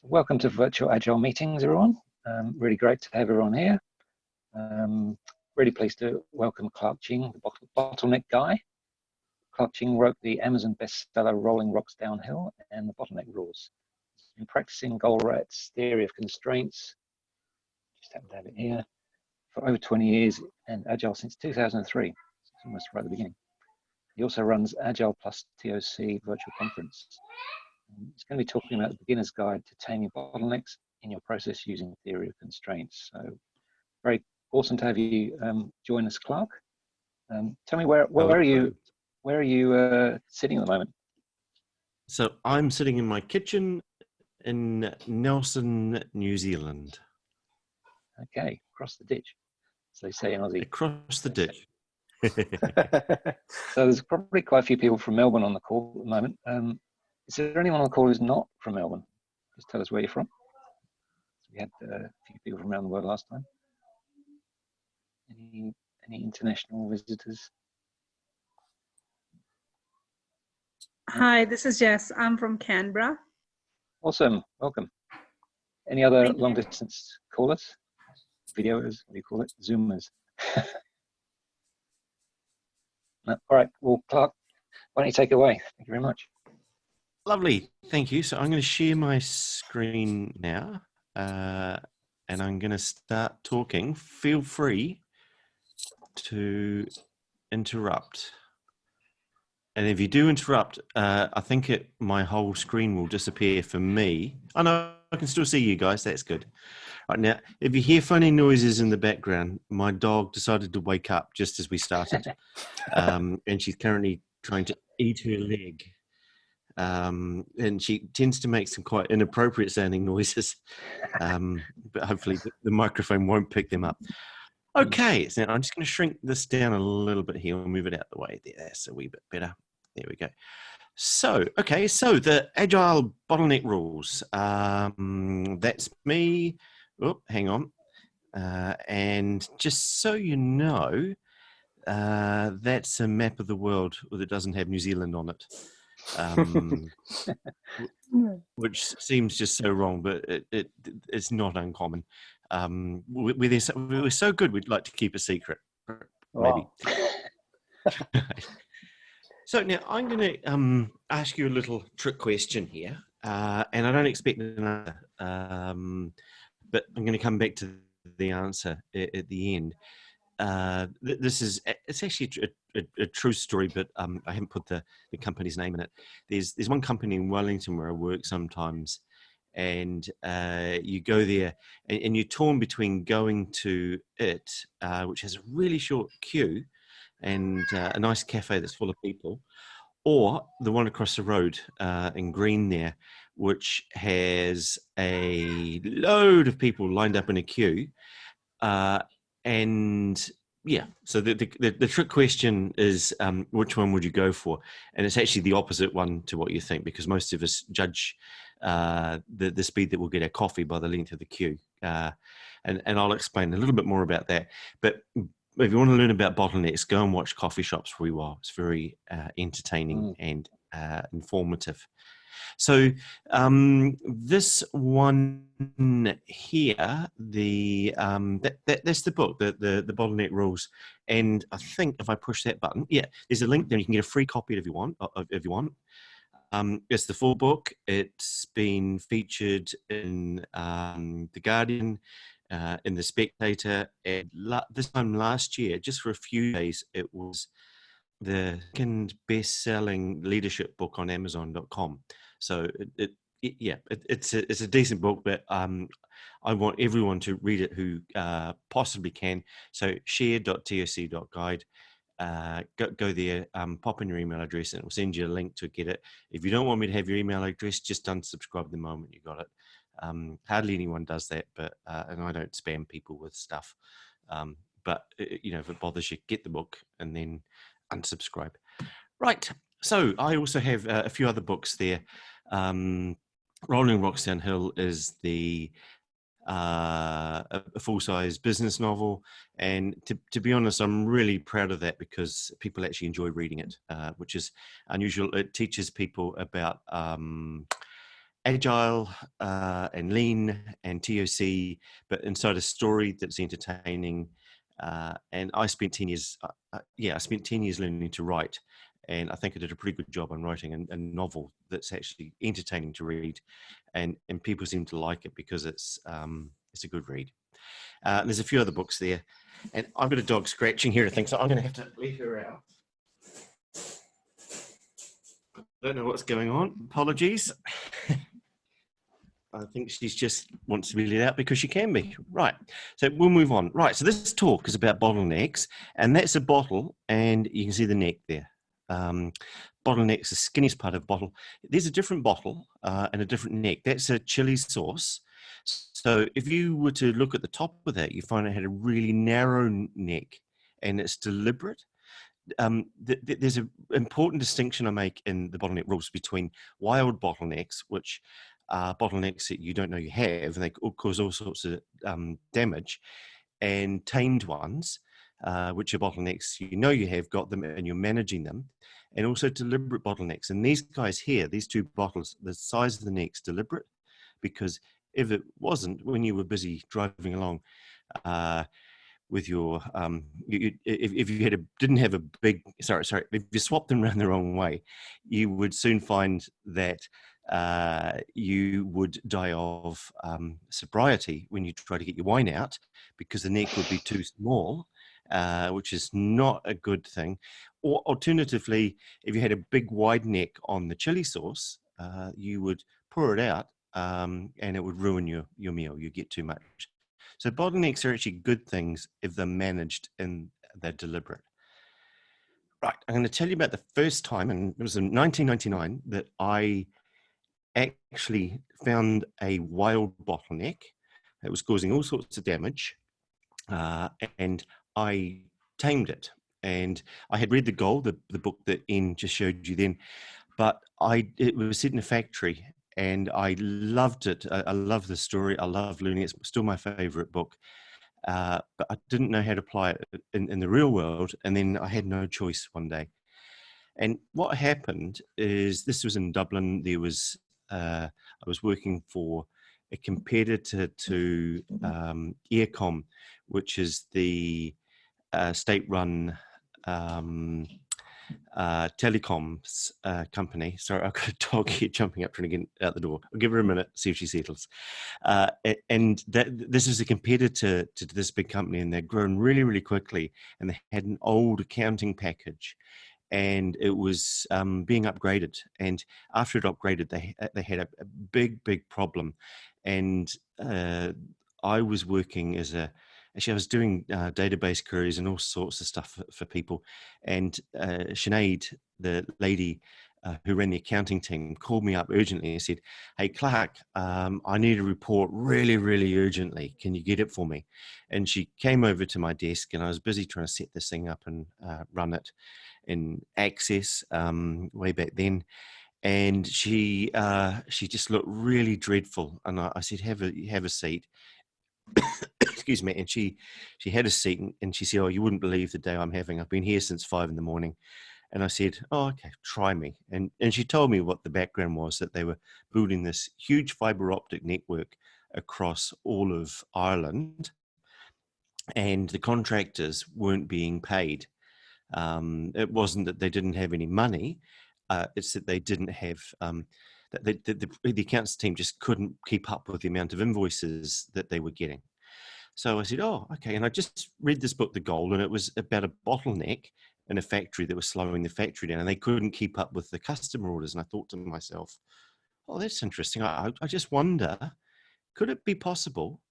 Welcome to Virtual Agile Meetings, everyone. Really great to have everyone here. Really pleased to welcome Clarke Ching, the bottleneck guy. Clarke Ching wrote the Amazon bestseller Rolling Rocks Downhill and the Bottleneck Rules. He's been practicing Goldratt's theory of constraints, just happen to have it here, for over 20 years and Agile since 2003. It's almost right at the beginning. He also runs Agile plus ToC virtual conference. It's going to be talking about the beginner's guide to taming bottlenecks in your process using theory of constraints. So very awesome to have you join us, Clarke. Tell me where are you sitting at the moment? So I'm sitting in my kitchen in Nelson, New Zealand. Okay, across the ditch, as they say in Aussie. Across the ditch. So there's probably quite a few people from Melbourne on the call at the moment. Is there anyone on the call who's not from Melbourne? Just tell us where you're from. We had a few people from around the world last time. Any international visitors? Hi, this is Jess. I'm from Canberra. Awesome, welcome. Any other long distance callers? Videoers, what do you call it? Zoomers. No, all right, well, Clarke, why don't you take it away? Thank you very much. Lovely, thank you. So I'm going to share my screen now and I'm going to start talking. Feel free to interrupt. And if you do interrupt, I think my whole screen will disappear for me. Oh no, I can still see you guys, that's good. Right now, if you hear funny noises in the background, my dog decided to wake up just as we started. And she's currently trying to eat her leg. And she tends to make some quite inappropriate sounding noises, but hopefully the microphone won't pick them up. Okay, so now I'm just going to shrink this down a little bit here and move it out the way. There, that's a wee bit better. There we go. So, okay, so the Agile bottleneck rules. That's me. Oh, hang on. And just so you know, that's a map of the world that doesn't have New Zealand on it. Which seems just so wrong, but it's not uncommon. We're so good, we'd like to keep a secret, maybe. Wow. So now I'm going to ask you a little trick question here, and I don't expect an answer, but I'm going to come back to the answer at the end. It's actually a true story, but I haven't put the company's name in it. There's one company in Wellington where I work sometimes, and you go there and you're torn between going to it, which has a really short queue and a nice cafe that's full of people, or the one across the road in green there, which has a load of people lined up in a queue. And yeah, so the trick question is which one would you go for? And it's actually the opposite one to what you think, because most of us judge the speed that we'll get our coffee by the length of the queue. And I'll explain a little bit more about that. But if you want to learn about bottlenecks, go and watch Coffee Shops for a while. It's very entertaining and informative. So this one here, that's the book, the bottleneck rules. And I think if I push that button, yeah, there's a link there. You can get a free copy if you want. It's the full book. It's been featured in The Guardian, in The Spectator. And this time last year, just for a few days, it was the second best-selling leadership book on Amazon.com. So it's a decent book, but I want everyone to read it who possibly can. So share.toc.guide. Go there, pop in your email address, and it will send you a link to get it. If you don't want me to have your email address, just unsubscribe the moment you got it. Hardly anyone does that, but and I don't spam people with stuff. But if it bothers you, get the book and then unsubscribe. Right. So I also have a few other books there. Rolling Rocks Downhill is a full-size business novel, and to be honest, I'm really proud of that because people actually enjoy reading it, which is unusual. It teaches people about agile and lean and ToC, but inside a story that's entertaining. And I spent 10 years, I spent 10 years learning to write. And I think I did a pretty good job on writing a novel that's actually entertaining to read. And people seem to like it because it's a good read. There's a few other books there. And I've got a dog scratching here, I think, so I'm going to have to let her out. I don't know what's going on. Apologies. I think she just wants to be let out because she can be. Right. So we'll move on. Right. So this talk is about bottlenecks, and that's a bottle, and you can see the neck there. Bottleneck's the skinniest part of a bottle. There's a different bottle and a different neck. That's a chili sauce. So if you were to look at the top of that, you find it had a really narrow neck, and it's deliberate. There's an important distinction I make in the bottleneck rules between wild bottlenecks, which are bottlenecks that you don't know you have, and they cause all sorts of damage, and tamed ones, which are bottlenecks you know you have got them and you're managing them, and also deliberate bottlenecks. And these guys here, these two bottles, the size of the neck's deliberate, because if it wasn't, when you were busy driving along with your if you didn't have a big if you swapped them around the wrong way, you would soon find that you would die of sobriety when you try to get your wine out, because the neck would be too small, which is not a good thing. Or alternatively, if you had a big wide neck on the chili sauce, you would pour it out and it would ruin your meal. You get too much. So bottlenecks are actually good things if they're managed and they're deliberate. Right, I'm going to tell you about the first time, and it was in 1999, that I actually found a wild bottleneck. It was causing all sorts of damage, and I tamed it. And I had read The Goal, the book that Ian just showed you then, but it was set in a factory, and I loved it. I love the story. I love learning. It's still my favorite book. But I didn't know how to apply it in the real world. And then I had no choice one day. And what happened is, this was in Dublin. There was, I was working for a competitor to Eircom, which is the state-run telecoms company. Sorry, I've got a dog here jumping up trying to get out the door. I'll give her a minute, see if she settles. And this is a competitor to this big company, and they'd grown really, really quickly, and they had an old accounting package, and it was being upgraded. And after it upgraded, they had a big problem. And I was working as actually, I was doing database queries and all sorts of stuff for people. And Sinead, the lady who ran the accounting team, called me up urgently and said, "Hey, Clarke, I need a report really, really urgently. Can you get it for me?" And she came over to my desk, and I was busy trying to set this thing up and run it in Access way back then. And she just looked really dreadful. And I said, have a seat. Excuse me. And she had a seat, and she said, "Oh, you wouldn't believe the day I'm having. I've been here since 5 a.m. And I said, "Oh, okay, try me." And she told me what the background was, that they were building this huge fiber optic network across all of Ireland, and the contractors weren't being paid. It wasn't that they didn't have any money. It's that they didn't have, that the accounts team just couldn't keep up with the amount of invoices that they were getting. So I said, "Oh, okay." And I just read this book, The Goal, and it was about a bottleneck in a factory that was slowing the factory down, and they couldn't keep up with the customer orders. And I thought to myself, "Oh, that's interesting. I just wonder, could it be possible?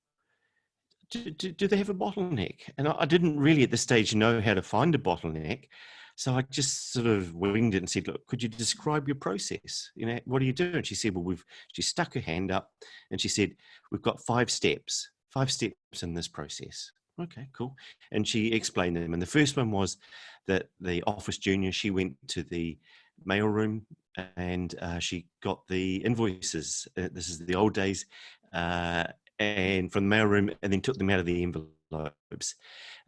Do they have a bottleneck?" And I didn't really at this stage know how to find a bottleneck. So I just sort of winged it and said, "Look, could you describe your process? You know, what do you do?" And she said, "Well, she stuck her hand up and she said, "We've got 5 steps in this process." Okay, cool. And she explained them. And the first one was that the office junior, she went to the mailroom and she got the invoices. This is the old days. And from the mailroom, and then took them out of the envelopes.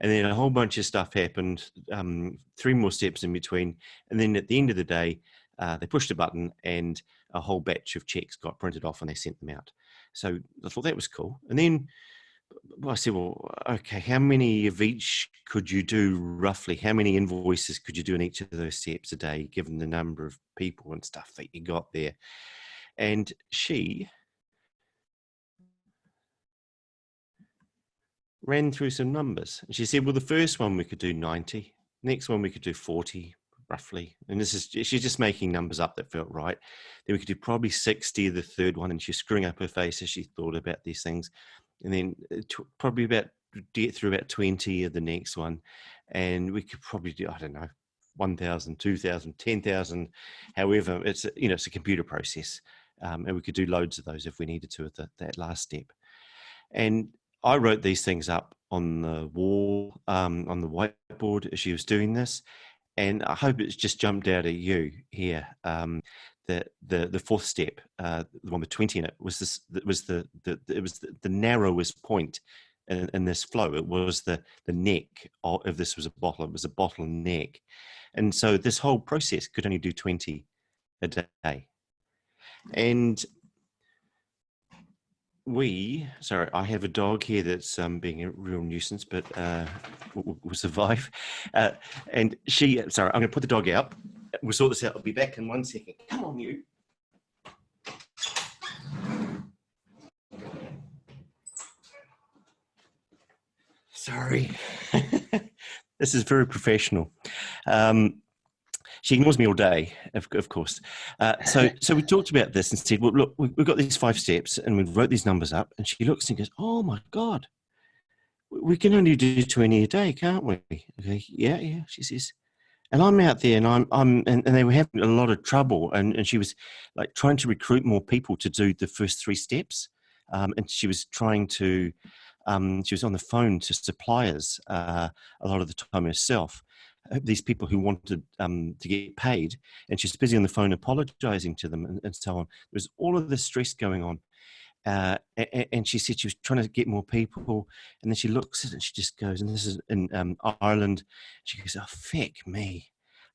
And then a whole bunch of stuff happened, 3 more steps in between. And then at the end of the day, they pushed a button and a whole batch of checks got printed off and they sent them out. So I thought that was cool. And then I said, well, okay, how many of each could you do roughly? How many invoices could you do in each of those steps a day, given the number of people and stuff that you got there? And she ran through some numbers. And she said, well, the first one we could do 90, next one we could do 40, roughly. And she's just making numbers up that felt right. Then we could do probably 60 the third one, and she's screwing up her face as she thought about these things. And then probably get through about 20 of the next one. And we could probably do, I don't know, 1,000, 2,000, 10,000, however, it's a computer process. And we could do loads of those if we needed to at that last step. And I wrote these things up on the wall, on the whiteboard as she was doing this. And I hope it's just jumped out at you here. The fourth step, the one with 20 in it, was the narrowest point in this flow. It was the neck of this was a bottle. It was a bottleneck, and so this whole process could only do 20 a day. And I have a dog here that's being a real nuisance, but will survive. And I'm going to put the dog out. We'll sort this out. I'll be back in 1 second. Come on, you. Sorry. This is very professional. She ignores me all day, of course. So we talked about this and said, well, look, we've got these 5 steps and we wrote these numbers up. And she looks and goes, oh my God, we can only do 20 a day, can't we? Okay, yeah, she says. And I'm out there and and they were having a lot of trouble. And she was like trying to recruit more people to do the first 3 steps. And she was trying to, she was on the phone to suppliers a lot of the time herself. These people who wanted to get paid, and she's busy on the phone apologizing to them and so on. There's all of this stress going on. And she said she was trying to get more people, and then she looks at it and she just goes, and this is in Ireland, she goes, oh, feck me.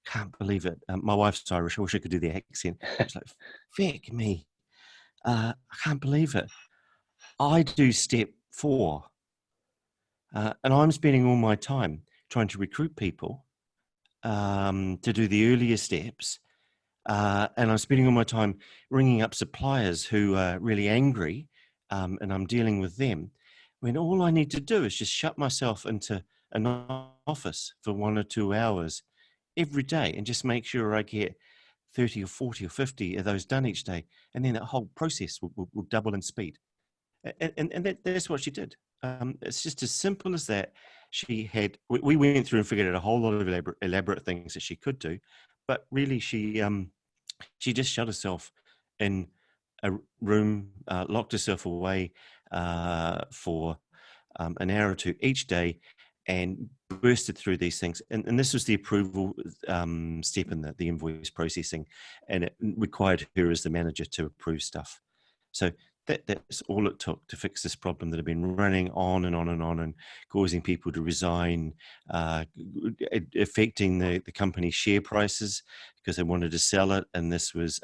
Can't believe it. My wife's Irish. I wish I could do the accent. She's like, feck me. I can't believe it. I do step 4. And I'm spending all my time trying to recruit people to do the earlier steps. And I'm spending all my time ringing up suppliers who are really angry, and I'm dealing with them, when all I need to do is just shut myself into an office for 1 or 2 hours every day and just make sure I get 30 or 40 or 50 of those done each day. And then that whole process will double in speed. And that's what she did. It's just as simple as that. We went through and figured out a whole lot of elaborate things that she could do, but really she just shut herself in a room, locked herself away for an hour or 2 each day, and bursted through these things. And this was the approval step in the invoice processing, and it required her as the manager to approve stuff. So that's all it took to fix this problem that had been running on and on and on, and causing people to resign, affecting the company's share prices because they wanted to sell it. And this was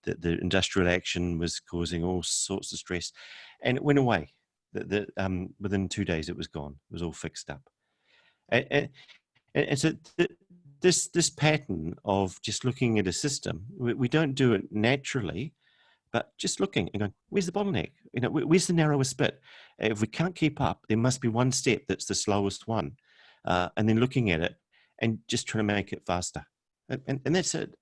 the industrial action was causing all sorts of stress, and it went away. Within 2 days, it was gone. It was all fixed up. And so this pattern of just looking at a system, we don't do it naturally. But just looking and going, where's the bottleneck? Where's the narrowest bit? If we can't keep up, there must be one step that's the slowest one. And then looking at it and just trying to make it faster. And that's it.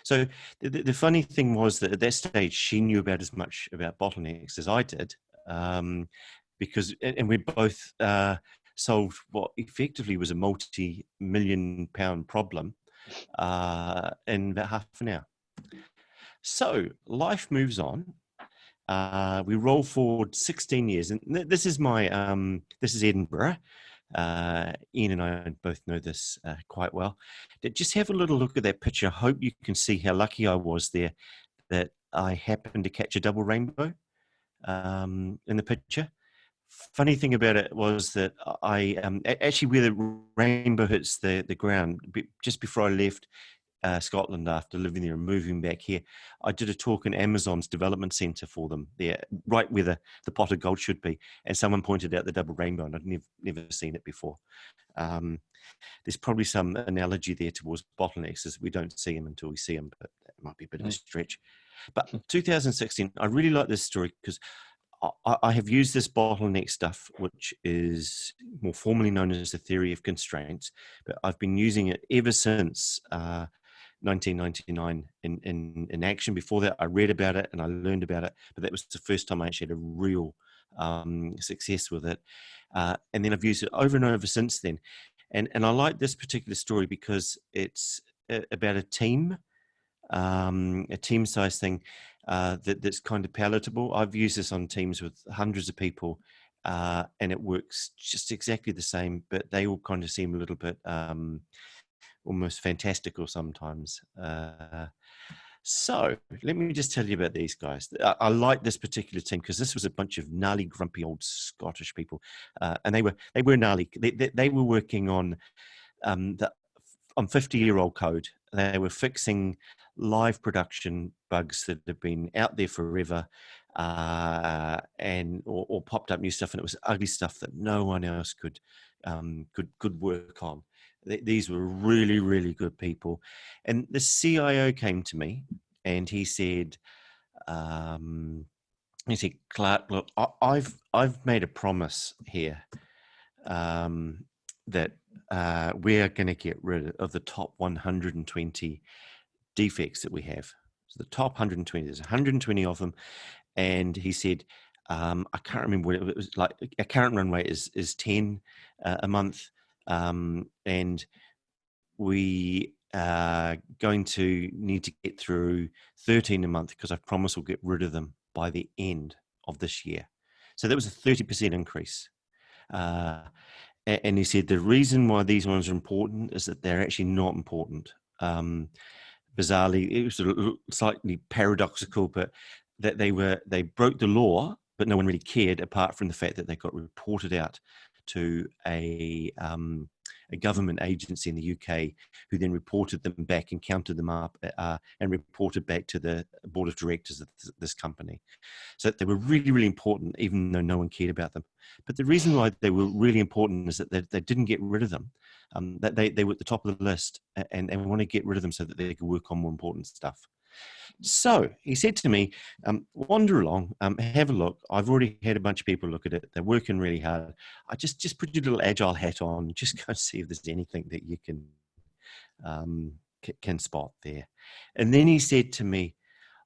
So the funny thing was that at that stage, she knew about as much about bottlenecks as I did. Because we both solved what effectively was a multi-million-pound problem in about half an hour. So life moves on. We roll forward 16 years, and this is this is Edinburgh. Ian and I both know this quite well. Just have a little look at that picture. I hope you can see how lucky I was there that I happened to catch a double rainbow in the picture. Funny thing about it was that I actually, where the rainbow hits the ground, just before I left, Scotland after living there and moving back here. I did a talk in Amazon's development centre for them there, right where the pot of gold should be. And someone pointed out the double rainbow, and I'd never seen it before. There's probably some analogy there towards bottlenecks, as we don't see them until we see them, but that might be a bit of a stretch. But 2016, I really like this story because I have used this bottleneck stuff, which is more formally known as the theory of constraints, but I've been using it ever since 1999 in action. Before that, I read about it and I learned about it, but that was the first time I actually had a real success with it. And then I've used it over and over since then. And I like this particular story because it's about a team size thing that's kind of palatable. I've used this on teams with hundreds of people, and it works just exactly the same, but they all kind of seem a little bit almost fantastical sometimes. So let me just tell you about these guys. I like this particular team because this was a bunch of gnarly, grumpy old Scottish people, and they were gnarly. They were working on 50-year-old code. They were fixing live production bugs that have been out there forever, or popped up new stuff, and it was ugly stuff that no one else could work on. These were really, really good people. And the CIO came to me and he said, Clarke, look, I've made a promise here that we're going to get rid of the top 120 defects that we have. So the top 120, there's 120 of them. And he said, I can't remember what it was like. Our current run rate is 10 a month. And we are going to need to get through 13 a month because I promise we'll get rid of them by the end of this year. So that was a 30% increase. And he said the reason why these ones are important is that they're actually not important. Bizarrely, it was slightly paradoxical, but that they broke the law, but no one really cared apart from the fact that they got reported out to a government agency in the UK, who then reported them back and counted them up and reported back to the board of directors of this company. So they were really, really important, even though no one cared about them. But the reason why they were really important is that they didn't get rid of them. That they were at the top of the list, and we want to get rid of them so that they could work on more important stuff. So he said to me, wander along, have a look. I've already had a bunch of people look at it. They're working really hard. I just put your little agile hat on, just go see if there's anything that you can spot there. And then he said to me,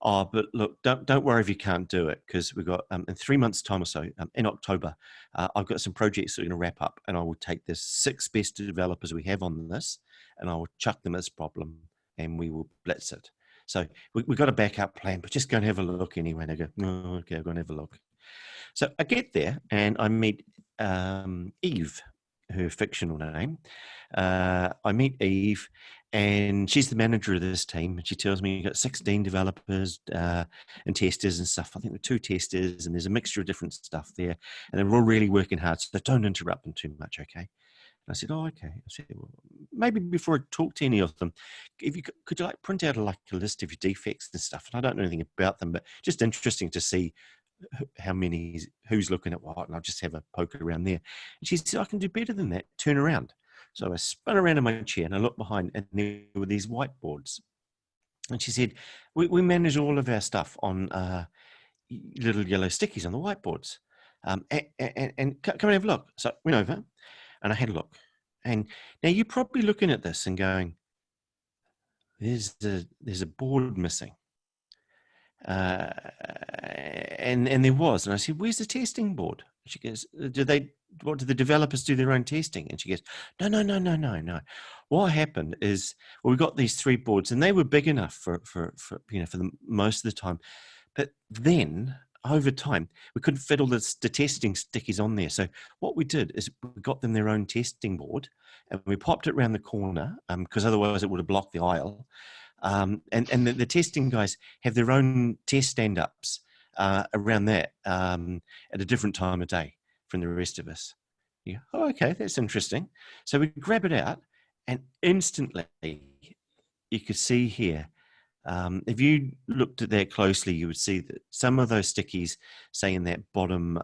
oh, but look, don't worry if you can't do it, because we've got in 3 months' time or so, in October, I've got some projects that are going to wrap up, and I will take the 6 best developers we have on this, and I will chuck them as problem, and we will blitz it. So we've got a backup plan, but just go and have a look anyway. And I go, oh, okay, I'll go and have a look. So I get there and I meet Eve, her fictional name. I meet Eve, and she's the manager of this team. And she tells me you've got 16 developers and testers and stuff. I think there are 2 testers, and there's a mixture of different stuff there. And they're all really working hard, so don't interrupt them too much, okay? And I said, oh, okay. I said, well, maybe before I talk to any of them, if you could you like print out a list of your defects and stuff? And I don't know anything about them, but just interesting to see how many, who's looking at what, and I'll just have a poke around there. And she said, I can do better than that. Turn around. So I spun around in my chair and I looked behind, and there were these whiteboards. And she said, we manage all of our stuff on little yellow stickies on the whiteboards. And come and have a look. So I went over and I had a look. And now you're probably looking at this and going, there's a board missing. And there was. And I said, where's the testing board? And she goes, do the developers do their own testing? And she goes, no. What happened is, well, we got these 3 boards, and they were big enough for the most of the time. But then over time, we couldn't fit all the testing stickies on there. So what we did is we got them their own testing board, and we popped it around the corner because otherwise it would have blocked the aisle. And the testing guys have their own test stand-ups around that at a different time of day from the rest of us. Yeah, oh, okay, that's interesting. So we grab it out, and instantly you could see here, if you looked at that closely, you would see that some of those stickies, say in that bottom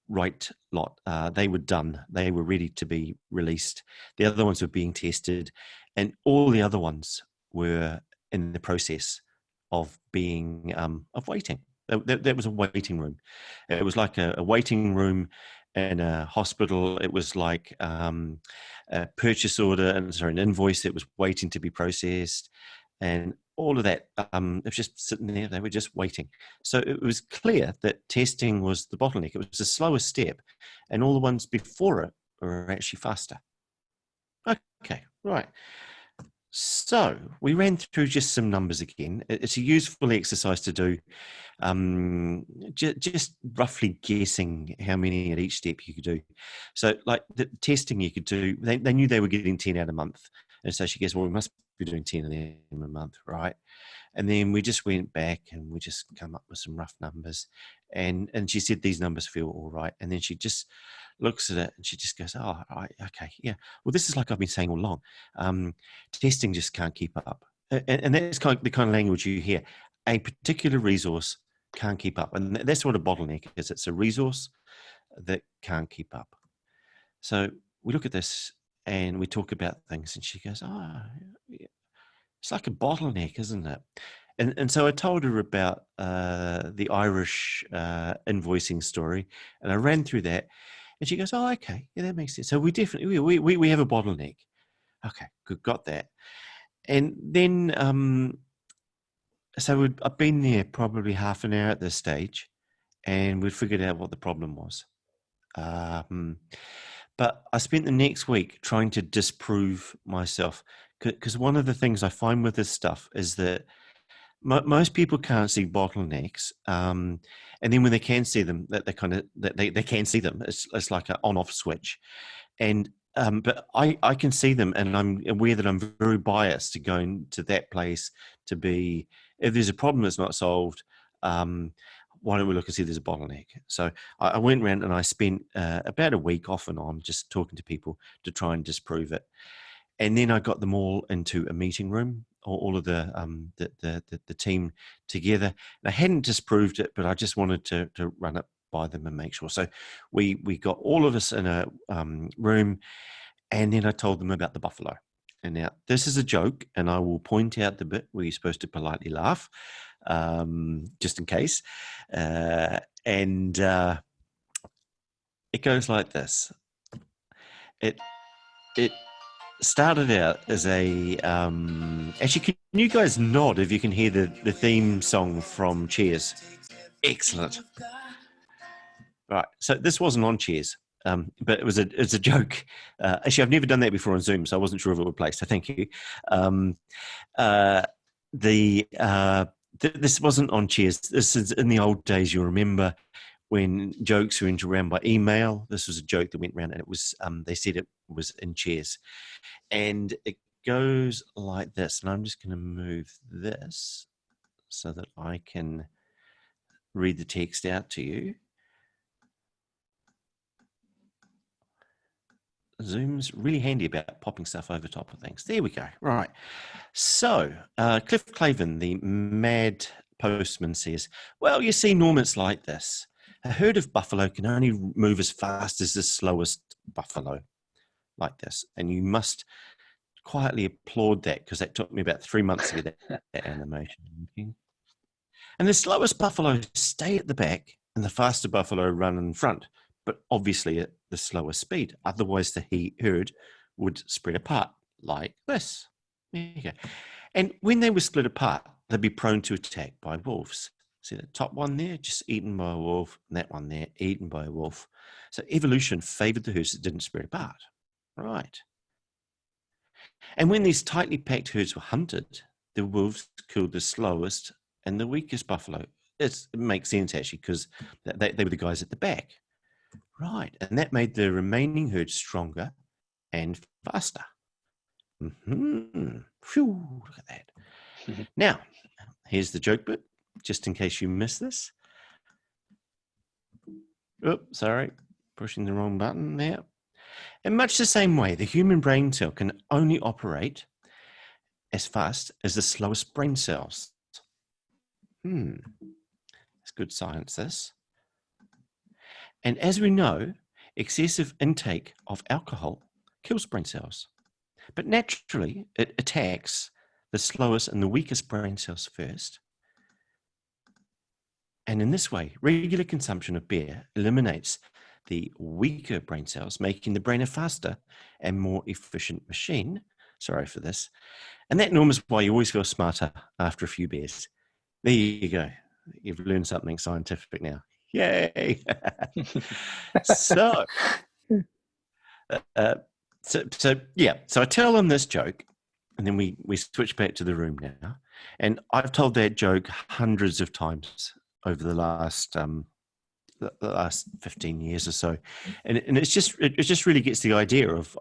right lot, they were done. They were ready to be released. The other ones were being tested, and all the other ones were in the process of being of waiting. That was a waiting room. It was like a waiting room in a hospital. It was like a purchase order, an invoice that was waiting to be processed, and all of that. It was just sitting there. They were just waiting. So it was clear that testing was the bottleneck. It was the slowest step, and all the ones before it were actually faster. Okay, right. So we ran through just some numbers again. It's a useful exercise to do, just roughly guessing how many at each step you could do. So like the testing you could do, they knew they were getting 10 out a month. And so she goes, well, we must be doing 10 of them a month, right? And then we just went back and we just come up with some rough numbers. And she said, these numbers feel all right. And then she just looks at it and she just goes, oh, right, okay, yeah. Well, this is like I've been saying all along. Testing just can't keep up. And that's kind of the kind of language you hear. A particular resource can't keep up. And that's what a bottleneck is. It's a resource that can't keep up. So we look at this and we talk about things and she goes, oh, yeah. It's like a bottleneck, isn't it? And so I told her about the Irish invoicing story, and I ran through that, and she goes, "Oh, okay, yeah, that makes sense." So we definitely we have a bottleneck. Okay, good, got that. And then so I've been there probably half an hour at this stage, and we'd figured out what the problem was. But I spent the next week trying to disprove myself, because one of the things I find with this stuff is that most people can't see bottlenecks, and then when they can see them, that they can see them. It's like an on-off switch, and but I can see them, and I'm aware that I'm very biased to going to that place to be. If there's a problem that's not solved, why don't we look and see if there's a bottleneck? So I went around and I spent about a week off and on just talking to people to try and disprove it. And then I got them all into a meeting room, all of the team together. And I hadn't disproved it, but I just wanted to run it by them and make sure. So we got all of us in a room, and then I told them about the buffalo. And now this is a joke, and I will point out the bit where you're supposed to politely laugh, just in case. And it goes like this. It started out as a actually, can you guys nod if you can hear the theme song from Cheers? Excellent. Right, so this wasn't on Cheers, but it's a joke. Actually, I've never done that before on Zoom, so I wasn't sure if it would play, so thank you. This wasn't on Cheers. This is in the old days. You'll remember when jokes were around by email. This was a joke that went around, and it was they said it was in Cheers. And it goes like this, and I'm just going to move this so that I can read the text out to you. Zoom's really handy about popping stuff over top of things. There we go. Right. So Cliff Clavin, the mad postman, says, well, you see, Norm, it's like this. A herd of buffalo can only move as fast as the slowest buffalo, like this. And you must quietly applaud that, because that took me about 3 months to get that animation. And the slowest buffalo stay at the back, and the faster buffalo run in front, but obviously at the slower speed. Otherwise, the herd would spread apart like this. There you go. And when they were split apart, they'd be prone to attack by wolves. See the top one there, just eaten by a wolf, and that one there, eaten by a wolf. So evolution favored the herds that didn't spread apart. Right. And when these tightly packed herds were hunted, the wolves killed the slowest and the weakest buffalo. It makes sense, actually, because they were the guys at the back. Right. And that made the remaining herd stronger and faster. Mm-hmm. Phew, look at that. Now, here's the joke bit, just in case you missed this. Oops, sorry, pushing the wrong button there. In much the same way, the human brain cell can only operate as fast as the slowest brain cells. It's good science, this. And as we know, excessive intake of alcohol kills brain cells. But naturally, it attacks the slowest and the weakest brain cells first. And in this way, regular consumption of beer eliminates the weaker brain cells, making the brain a faster and more efficient machine. Sorry for this. And that, Norm, is why you always feel smarter after a few beers. There you go. You've learned something scientific now. Yay! So I tell them this joke, and then we switch back to the room now. And I've told that joke hundreds of times over the last 15 years or so, and it just really gets the idea of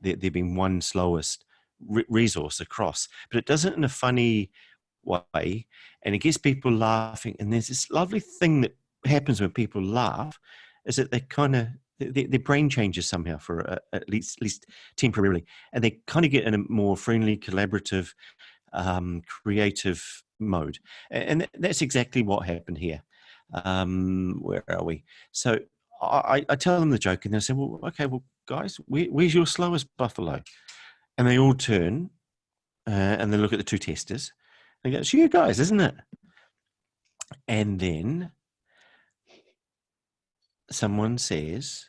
there being one slowest resource across, but it does it in a funny way, and it gets people laughing. And there's this lovely thing that happens when people laugh, is that they kind of their brain changes somehow for at least temporarily, and they kind of get in a more friendly, collaborative, creative mode. And that's exactly what happened here. Where are we? So I tell them the joke, and they say, well, okay, well, guys, where's your slowest buffalo? And they all turn and they look at the two testers. They go, it's you guys, isn't it? And then someone says,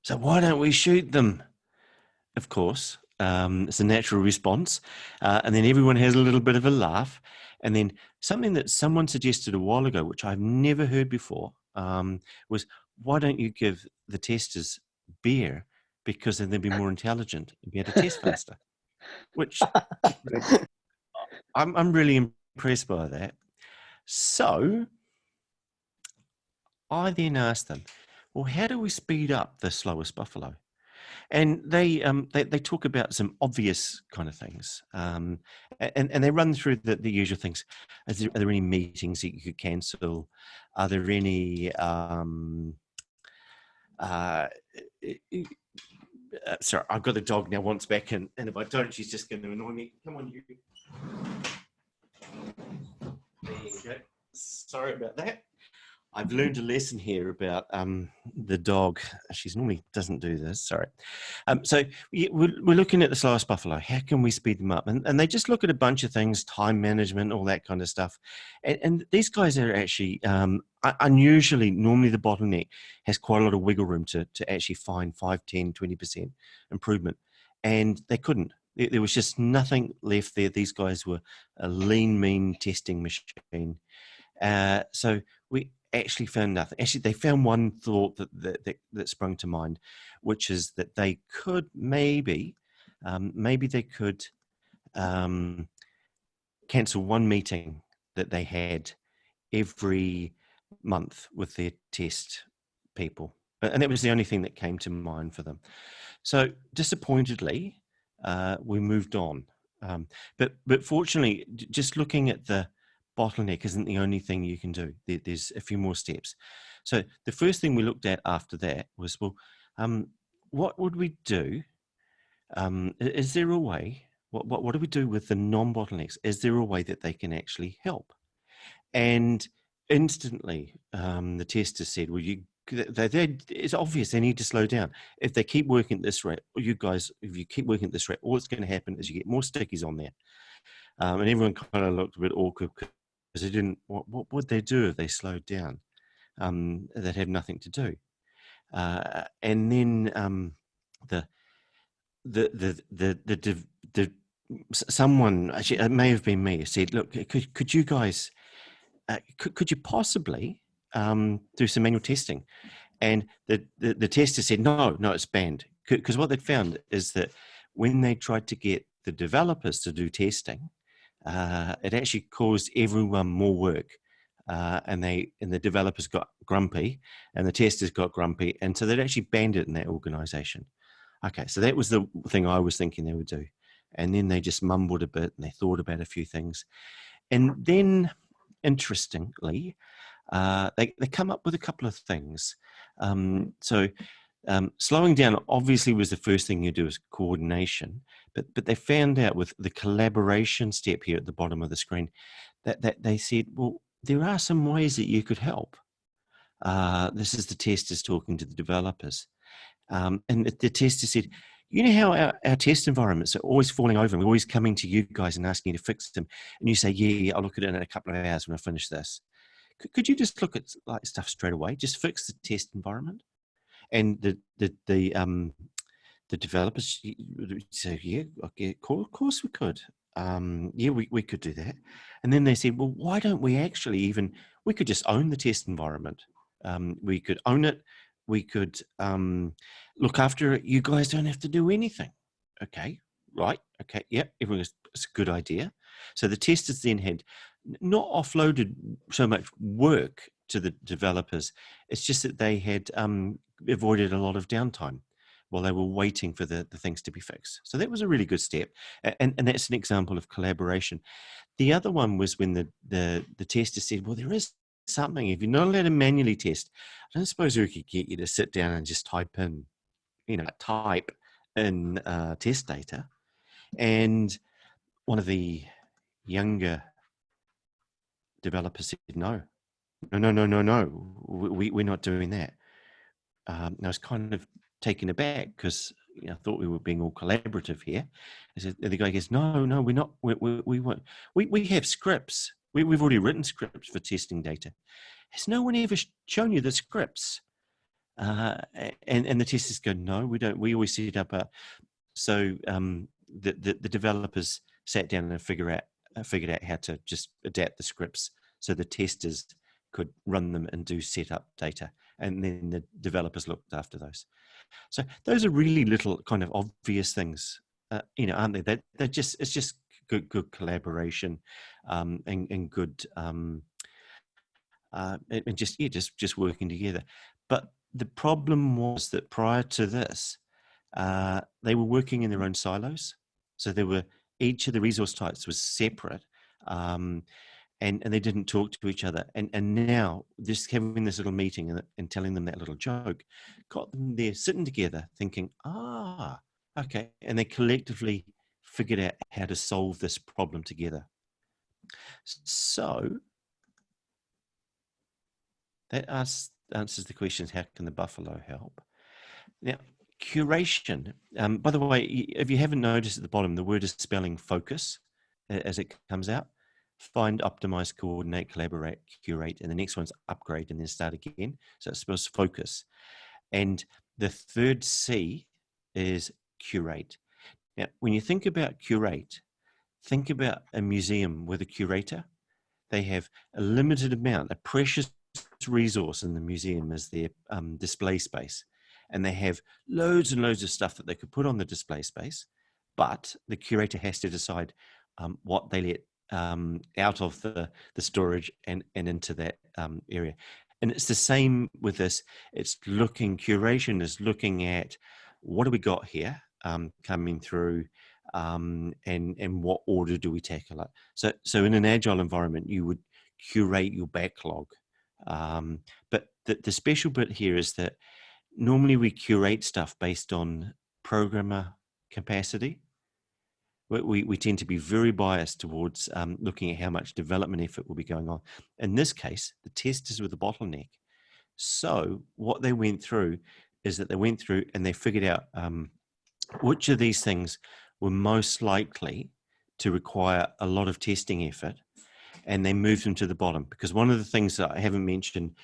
so why don't we shoot them? Of course, it's a natural response. And then everyone has a little bit of a laugh. And then something that someone suggested a while ago, which I've never heard before, was, why don't you give the testers beer, because then they'd be more intelligent and be able to test faster? Which I'm really impressed by that. So I then asked them, well, how do we speed up the slowest buffalo? And they talk about some obvious kind of things, and they run through the usual things. Are there any meetings that you could cancel? Are there any sorry, I've got the dog now wants back, and if I don't, she's just going to annoy me. Come on, you. There you go. Sorry about that. I've learned a lesson here about the dog. She normally doesn't do this. Sorry. So we're looking at the slowest buffalo. How can we speed them up? And they just look at a bunch of things, time management, all that kind of stuff. And these guys are actually, unusually, normally the bottleneck has quite a lot of wiggle room to actually find 5, 10, 20% improvement. And they couldn't. There was just nothing left there. These guys were a lean, mean testing machine. So we actually found nothing. Actually, they found one thought that sprung to mind, which is that they could maybe they could cancel one meeting that they had every month with their test people. And that was the only thing that came to mind for them. So disappointedly, we moved on. But fortunately, just looking at the bottleneck isn't the only thing you can do. There's a few more steps. So the first thing we looked at after that was, well, what would we do? Is there a way? What do we do with the non-bottlenecks? Is there a way that they can actually help? And instantly, the tester said, well, it's obvious they need to slow down. If they keep working at this rate, or you guys, if you keep working at this rate, all that's going to happen is you get more stickies on there. And everyone kind of looked a bit awkward because they didn't. What would they do if they slowed down? They'd have nothing to do. And then someone, actually, it may have been me, said, "Look, could you guys, could you possibly do some manual testing?" And the tester said, "No, it's banned," because what they'd found is that when they tried to get the developers to do testing, it actually caused everyone more work, and the developers got grumpy, and the testers got grumpy, and so they'd actually banned it in that organization. Okay, so that was the thing I was thinking they would do, and then they just mumbled a bit and they thought about a few things, and then interestingly, they come up with a couple of things. So Slowing down obviously was the first thing you do is coordination, but they found out with the collaboration step here at the bottom of the screen that they said, well, there are some ways that you could help. This is the testers talking to the developers. And the tester said, you know how our test environments are always falling over and we're always coming to you guys and asking you to fix them. And you say, yeah, I'll look at it in a couple of hours when I finish this. Could you just look at like stuff straight away? Just fix the test environment? And the developers say, yeah, okay, cool, of course we could. Yeah, we could do that. And then they said, well, why don't we actually we could just own the test environment. We could own it. We could look after it. You guys don't have to do anything. Okay, right. Okay, yeah, it's a good idea. So the testers then had not offloaded so much work to the developers. It's just that they had avoided a lot of downtime while they were waiting for the things to be fixed. So that was a really good step. And that's an example of collaboration. The other one was when the tester said, well, there is something, if you're not allowed to manually test, I don't suppose we could get you to sit down and just type in test data. And one of the younger developers said, no, we're not doing that. I was kind of taken aback because I thought we were being all collaborative here. I said, the guy goes, no, we're not. We won't. We have scripts. We've already written scripts for testing data. Has no one ever shown you the scripts? And the testers go, no, we don't. We always set up the developers sat down and figured out how to just adapt the scripts so the testers could run them and do setup data, and then the developers looked after those. So those are really little kind of obvious things, aren't they? It's just good collaboration and good and just working together. But the problem was that prior to this, they were working in their own silos. So each of the resource types was separate. And they didn't talk to each other. And now just having this little meeting and telling them that little joke got them there sitting together thinking, okay. And they collectively figured out how to solve this problem together. So that answers the questions, how can the buffalo help? Now, curation. By the way, if you haven't noticed at the bottom, the word is spelling focus as it comes out. Find, optimize, coordinate, collaborate, curate, and the next one's upgrade and then start again. So it spells focus. And the third C is curate. Now, when you think about curate, think about a museum with a curator. They have a limited amount, a precious resource in the museum is their display space. And they have loads and loads of stuff that they could put on the display space, but the curator has to decide what they let out of the storage and into that area. And it's the same with this. Curation is looking at what do we got here coming through and what order do we tackle it. So in an agile environment, you would curate your backlog. But the special bit here is that normally we curate stuff based on programmer capacity. We tend to be very biased towards looking at how much development effort will be going on. In this case, the testers were the bottleneck. So what they went through is that they went through and they figured out which of these things were most likely to require a lot of testing effort, and they moved them to the bottom. Because one of the things that I haven't mentioned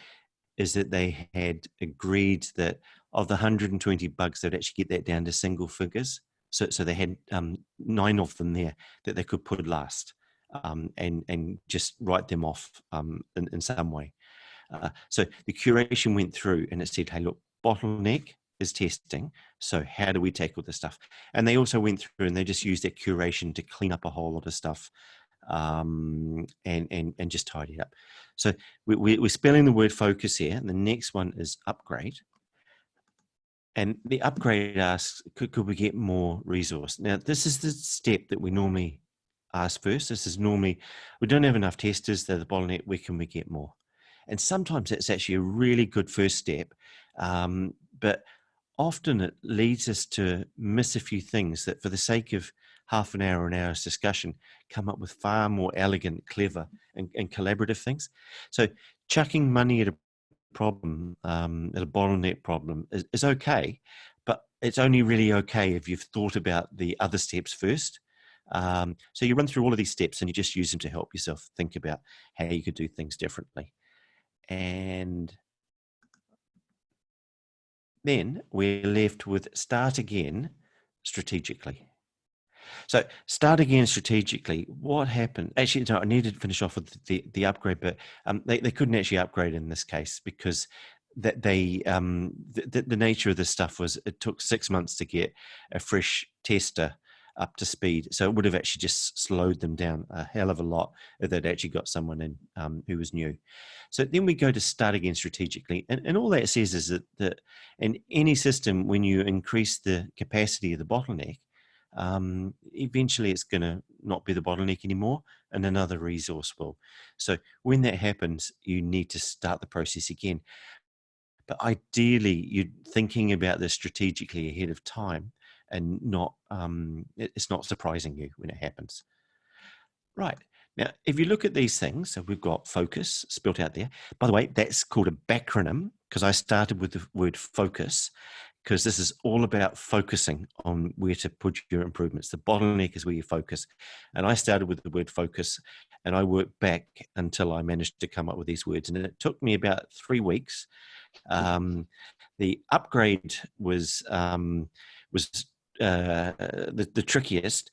is that they had agreed that of the 120 bugs, they'd actually get that down to single figures. So they had 9 of them there that they could put last and just write them off in some way. So the curation went through and it said, hey, look, bottleneck is testing. So how do we tackle this stuff? And they also went through and they just used that curation to clean up a whole lot of stuff and just tidy it up. So we're spelling the word focus here. And the next one is upgrade. And the upgrade asks, could we get more resource? Now, this is the step that we normally ask first. This is normally, we don't have enough testers, they're the bottleneck, where can we get more? And sometimes it's actually a really good first step. But often it leads us to miss a few things that for the sake of half an hour's discussion, come up with far more elegant, clever and collaborative things. So chucking money at a problem, at a bottleneck problem is okay, but it's only really okay if you've thought about the other steps first. So you run through all of these steps and you just use them to help yourself think about how you could do things differently. And then we're left with start again strategically. So start again strategically. What happened? Actually, no, I needed to finish off with the upgrade, but they couldn't actually upgrade in this case because that the nature of this stuff was it took 6 months to get a fresh tester up to speed. So it would have actually just slowed them down a hell of a lot if they'd actually got someone in who was new. So then we go to start again strategically. And all that says is that in any system, when you increase the capacity of the bottleneck, eventually it's going to not be the bottleneck anymore and another resource will. So when that happens, you need to start the process again. But ideally, you're thinking about this strategically ahead of time and not it's not surprising you when it happens. Right. Now, if you look at these things, so we've got focus spelt out there. By the way, that's called a backronym because I started with the word focus because this is all about focusing on where to put your improvements. The bottleneck is where you focus. And I started with the word focus and I worked back until I managed to come up with these words. And it took me about 3 weeks. The upgrade was the trickiest.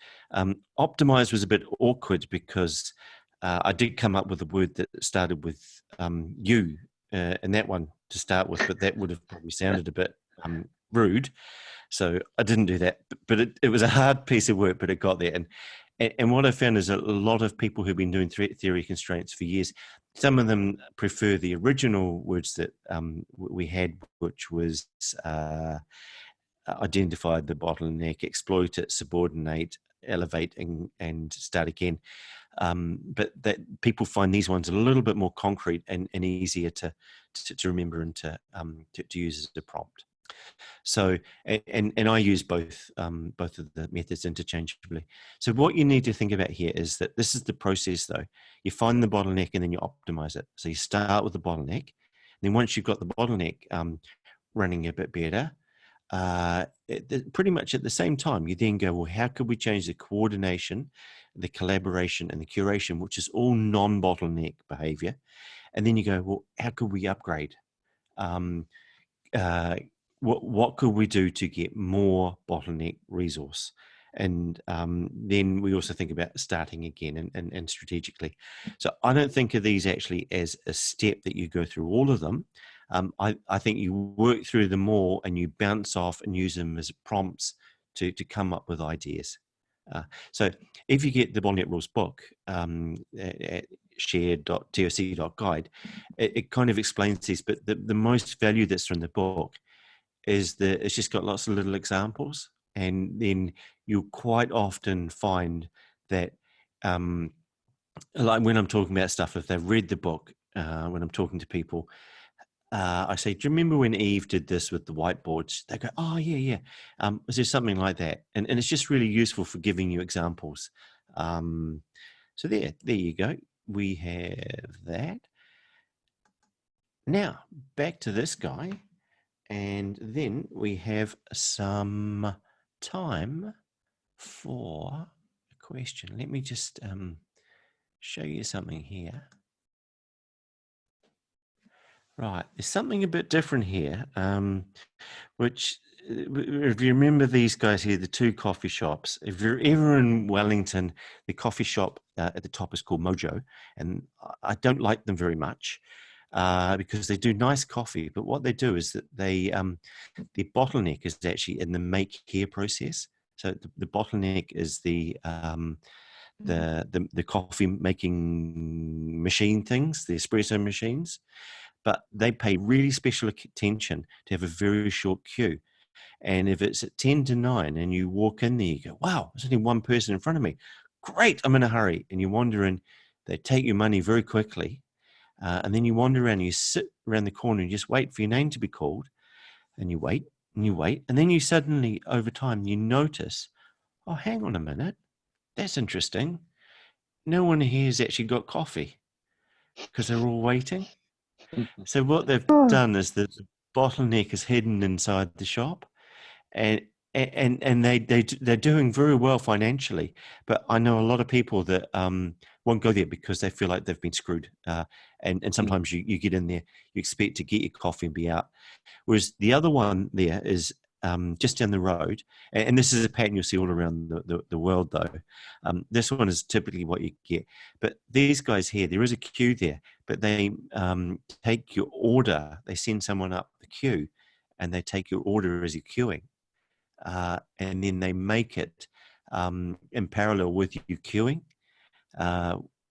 Optimize was a bit awkward because I did come up with a word that started with you and that one to start with, but that would have probably sounded a bit rude. So I didn't do that, but it was a hard piece of work, but it got there. And what I found is a lot of people who've been doing theory constraints for years, some of them prefer the original words that we had, which was identify the bottleneck, exploit it, subordinate, elevate, and start again. But that people find these ones a little bit more concrete and easier to remember and to use as a prompt. So, and I use both of the methods interchangeably. So what you need to think about here is that this is the process though. You find the bottleneck and then you optimize it. So you start with the bottleneck. Then once you've got the bottleneck running a bit better, pretty much at the same time, you then go, well, how could we change the coordination, the collaboration and the curation, which is all non-bottleneck behavior. And then you go, well, how could we upgrade? What could we do to get more bottleneck resource? And then we also think about starting again and strategically. So I don't think of these actually as a step that you go through all of them. I think you work through them all and you bounce off and use them as prompts to come up with ideas. So if you get the bottleneck rules book at shared.toc.guide, it kind of explains these, but the most value that's from the book is that it's just got lots of little examples, and then you'll quite often find that like when I'm talking about stuff, if they've read the book, when I'm talking to people, I say, do you remember when Eve did this with the whiteboards? They go, oh, yeah. Was there something like that? And it's just really useful for giving you examples. So there you go. We have that. Now, back to this guy. And then we have some time for a question. Let me just show you something here. Right, there's something a bit different here, which, if you remember these guys here, the two coffee shops, if you're ever in Wellington, the coffee shop at the top is called Mojo, and I don't like them very much because they do nice coffee, but what they do is that they, the bottleneck is actually in the make here process. So the bottleneck is the coffee making machine things, the espresso machines. But they pay really special attention to have a very short queue. And if it's at 10 to 9 and you walk in there, you go, wow, there's only one person in front of me. Great, I'm in a hurry. And you wander in, they take your money very quickly. And then you wander around, you sit around the corner and you just wait for your name to be called. And you wait and you wait, and then you suddenly, over time, you notice, oh, hang on a minute, that's interesting. No one here has actually got coffee because they're all waiting. So what they've done is that the bottleneck is hidden inside the shop, and they're doing very well financially. But I know a lot of people that won't go there because they feel like they've been screwed. And sometimes you get in there, you expect to get your coffee and be out. Whereas the other one there is just down the road, and this is a pattern you'll see all around the world though. This one is typically what you get. But these guys here, there is a queue there, but they take your order, they send someone up the queue, and they take your order as you're queuing. And then they make it in parallel with you queuing,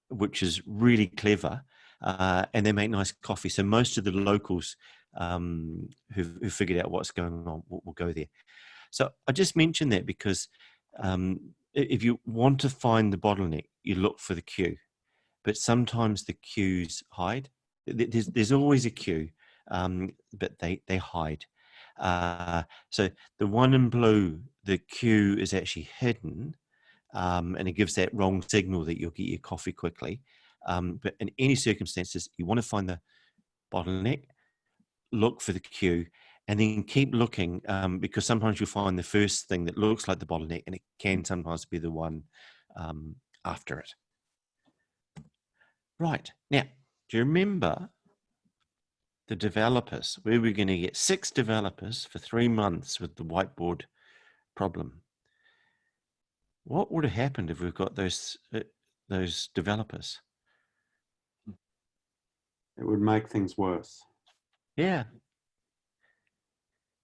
which is really clever. And they make nice coffee. So most of the locals who figured out what's going on will go there. So I just mentioned that because if you want to find the bottleneck, you look for the queue. But sometimes the queues hide. There's always a queue, but they hide. So the one in blue, the queue is actually hidden, and it gives that wrong signal that you'll get your coffee quickly. But in any circumstances, you want to find the bottleneck, look for the queue, and then keep looking, because sometimes you'll find the first thing that looks like the bottleneck, and it can sometimes be the one after it. Right, now, do you remember the developers? We were going to get 6 developers for 3 months with the whiteboard problem. What would have happened if we've got those developers? It would make things worse. Yeah,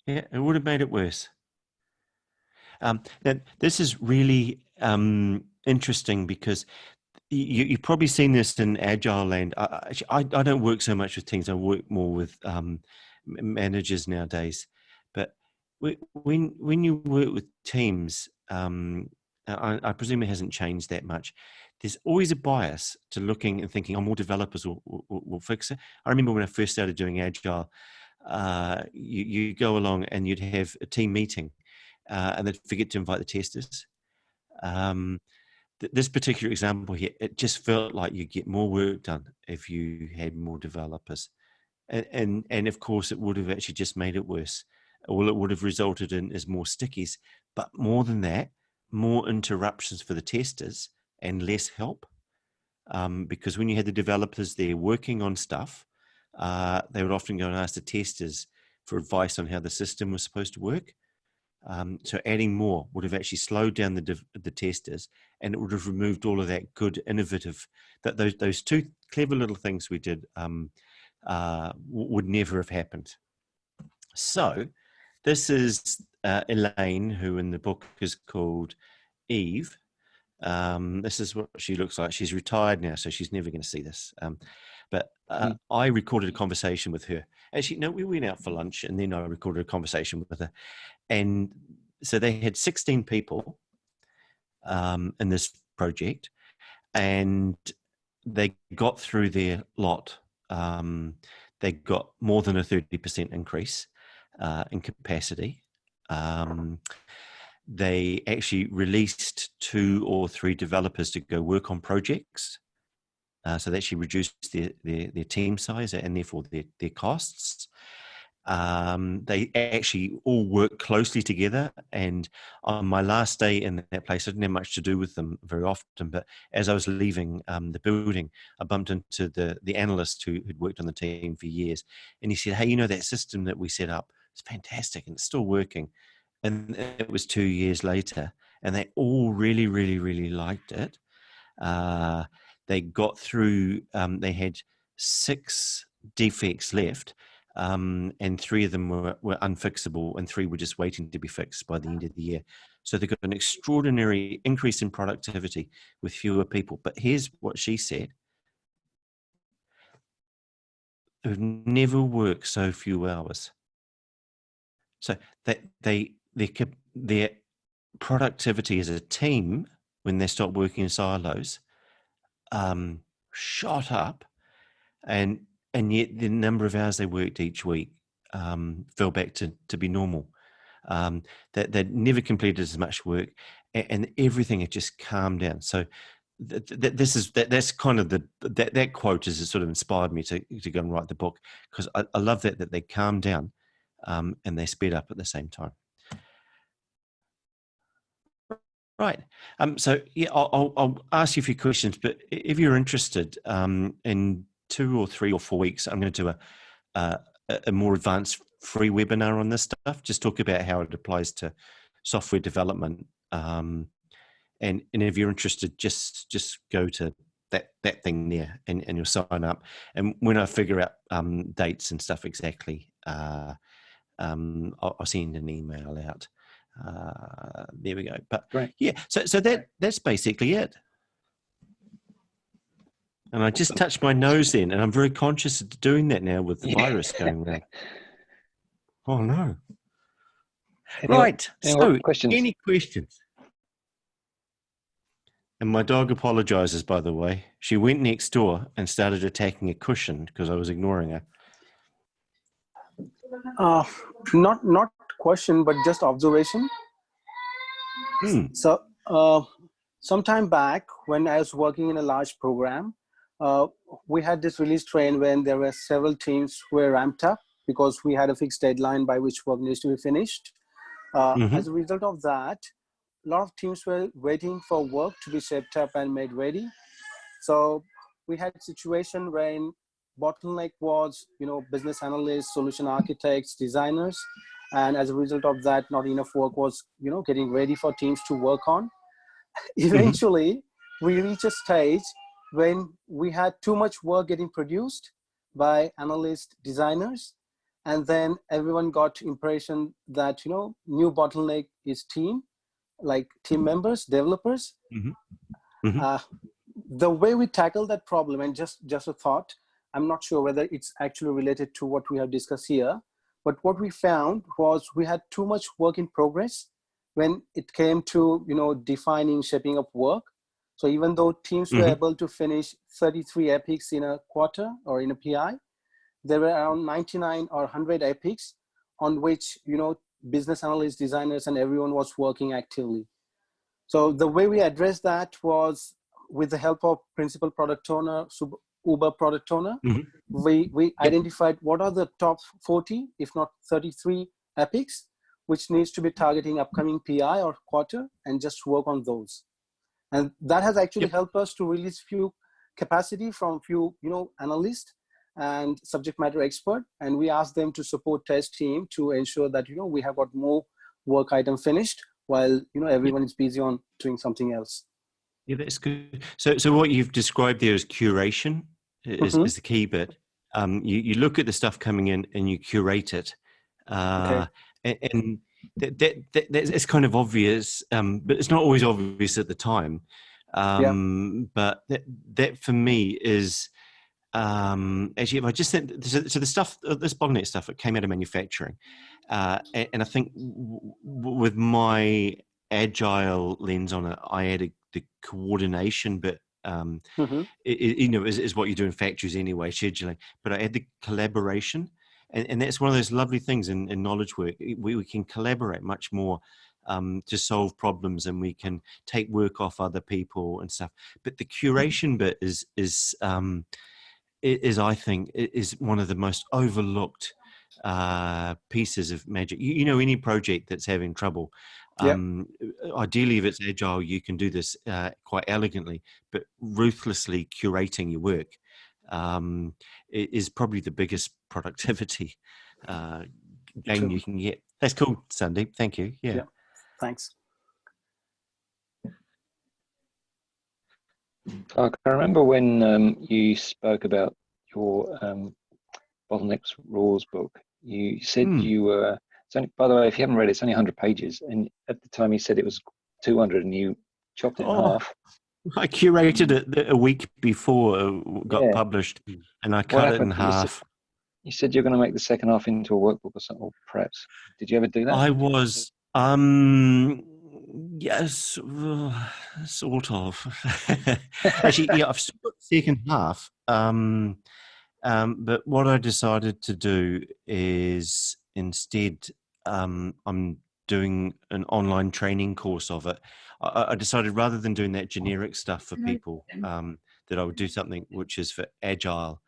it would have made it worse. Now, this is really interesting because you've probably seen this in Agile land. I don't work so much with teams. I work more with managers nowadays. But when you work with teams, I presume it hasn't changed that much. There's always a bias to looking and thinking, oh, more developers will fix it. I remember when I first started doing Agile, you go along and you'd have a team meeting and they'd forget to invite the testers. This particular example here, it just felt like you get more work done if you had more developers. And of course, it would have actually just made it worse. Well, it would have resulted in as more stickies, but more than that, more interruptions for the testers and less help. Because when you had the developers there working on stuff, they would often go and ask the testers for advice on how the system was supposed to work. So adding more would have actually slowed down the testers, and it would have removed all of that good, innovative, that those 2 clever little things we did would never have happened. So this is Elaine, who in the book is called Eve. This is what she looks like. She's retired now, so she's never going to see this. But I recorded a conversation with her. Actually, no, we went out for lunch, and then I recorded a conversation with her. And so they had 16 people in this project, and they got through their lot. They got more than a 30% increase in capacity. They actually released 2 or 3 developers to go work on projects. So they actually reduced their team size and therefore their costs. They actually all work closely together. And on my last day in that place, I didn't have much to do with them very often. But as I was leaving the building, I bumped into the analyst who'd worked on the team for years. And he said, hey, that system that we set up, it's fantastic and it's still working. And it was 2 years later, and they all really, really, really liked it. They got through, they had 6 defects left, and 3 of them were unfixable, and 3 were just waiting to be fixed by the end of the year. So they got an extraordinary increase in productivity with fewer people. But here's what she said. I've never worked so few hours. So their productivity as a team, when they stopped working in silos, shot up, and yet the number of hours they worked each week fell back to be normal. They'd never completed as much work, and everything had just calmed down. So that's kind of that quote has sort of inspired me to go and write the book, because I love that they calm down and they speed up at the same time. Right. So yeah, I'll ask you a few questions, but if you're interested, in 2 or 3 or 4 weeks, I'm going to do a more advanced free webinar on this stuff. Just talk about how it applies to software development. And if you're interested, just go to that thing there and you'll sign up. And when I figure out dates and stuff exactly, I'll send an email out. There we go. But Great. yeah, so that's basically it. And I just touched my nose then, and I'm very conscious of doing that now with the virus going around. Oh no! Right. So, questions? any questions? And my dog apologizes, by the way. She went next door and started attacking a cushion because I was ignoring her. Not question, but just observation. So some time back, when I was working in a large program, we had this release train when there were several teams who were ramped up because we had a fixed deadline by which work needs to be finished. As a result of that, a lot of teams were waiting for work to be shaped up and made ready. So we had a situation when bottleneck was, business analysts, solution architects, designers. And as a result of that, not enough work was, getting ready for teams to work on. Eventually, we reached a stage when we had too much work getting produced by analyst designers. And then everyone got impression that, new bottleneck is team, like team members, developers. The way we tackle that problem, and just a thought, I'm not sure whether it's actually related to what we have discussed here, but what we found was we had too much work in progress when it came to, defining, shaping up work. So even though teams were able to finish 33 epics in a quarter or in a PI, there were around 99 or 100 epics on which, business analysts, designers, and everyone was working actively. So the way we addressed that was with the help of principal product owner, Uber product owner. We identified what are the top 40, if not 33 epics, which needs to be targeting upcoming PI or quarter, and just work on those. And that has actually helped us to release few capacity from few, analysts and subject matter expert. And we asked them to support test team to ensure that, we have got more work item finished while, everyone is busy on doing something else. Yeah, that's good. So what you've described there is curation is the key bit. You look at the stuff coming in and you curate it. And that's kind of obvious, but it's not always obvious at the time. But that for me is actually, if I just think so, the stuff, this bottleneck stuff, it came out of manufacturing, and I think with my agile lens on it, I added the coordination bit. Is what you do in factories anyway, scheduling. But I add the collaboration. And that's one of those lovely things in knowledge work. We can collaborate much more to solve problems, and we can take work off other people and stuff. But the curation bit is I think is one of the most overlooked pieces of magic. Any project that's having trouble, ideally if it's agile, you can do this quite elegantly, but ruthlessly curating your work is probably the biggest productivity gain you can get. That's cool, Sandeep. Thank you. Yeah. Thanks. Clarke, I remember when you spoke about your bottlenecks rules book. You said you were. It's only, by the way, if you haven't read it, it's only 100 pages, and at the time you said it was 200, and you chopped it in half. I curated it a week before it got published, and I cut it in half. You said you're going to make the second half into a workbook or something, or perhaps. Did you ever do that? I was, yes, sort of. Actually, I've still got the second half. But what I decided to do is instead, I'm doing an online training course of it, I decided rather than doing that generic stuff for people, that I would do something which is for Agile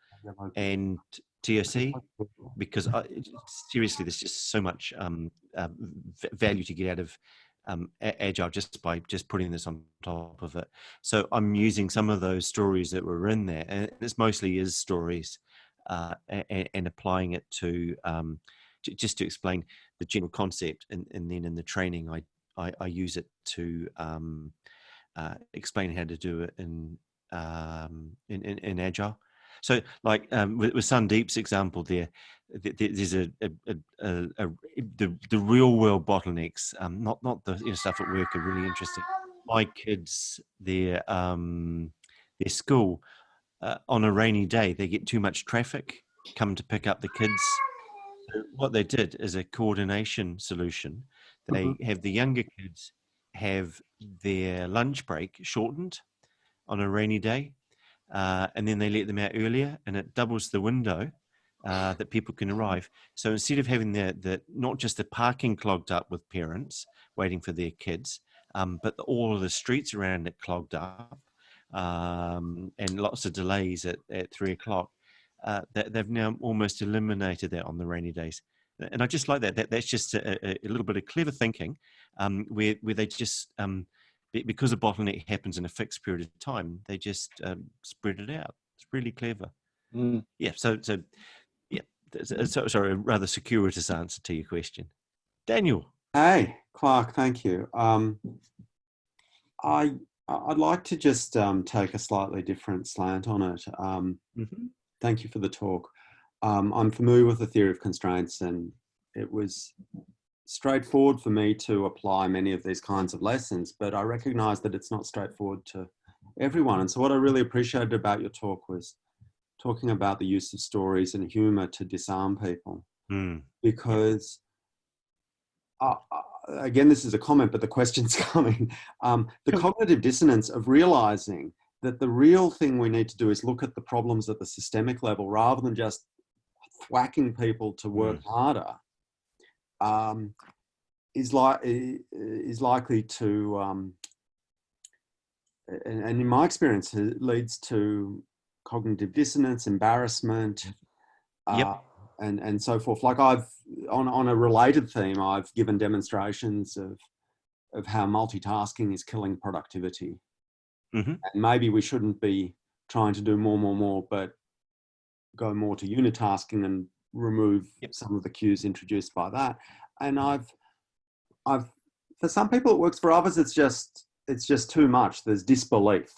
and ToC, because seriously, there's just so much value to get out of Agile just by just putting this on top of it. So I'm using some of those stories that were in there, and this mostly is stories, and applying it to just to explain the general concept, and then in the training I use it to explain how to do it in Agile. So, like with Sandeep's example there, there's the real world bottlenecks, not the stuff at work, are really interesting. My kids, their school, on a rainy day, they get too much traffic come to pick up the kids. So what they did is a coordination solution. They have the younger kids have their lunch break shortened on a rainy day, and then they let them out earlier, and it doubles the window that people can arrive. So instead of having the not just the parking clogged up with parents waiting for their kids, but all of the streets around it clogged up, and lots of delays at 3 o'clock, they've now almost eliminated that on the rainy days. And I just like that. That's just a little bit of clever thinking, where they just, because a bottleneck happens in a fixed period of time, they just spread it out. It's really clever. Yeah. So yeah. Sorry, a rather circuitous answer to your question, Daniel. Hey, Clarke, thank you. I'd like to just take a slightly different slant on it. Thank you for the talk. I'm familiar with the theory of constraints, and it was straightforward for me to apply many of these kinds of lessons, but I recognize that it's not straightforward to everyone. And so what I really appreciated about your talk was talking about the use of stories and humor to disarm people. Because again, this is a comment, but the question's coming. The cognitive dissonance of realizing that the real thing we need to do is look at the problems at the systemic level rather than just thwacking people to work harder, is likely to, and in my experience, it leads to cognitive dissonance, embarrassment, and so forth. Like on a related theme, I've given demonstrations of how multitasking is killing productivity. And maybe we shouldn't be trying to do more, but go more to unitasking and remove some of the cues introduced by that. And I've for some people it works, for others it's just too much. There's disbelief.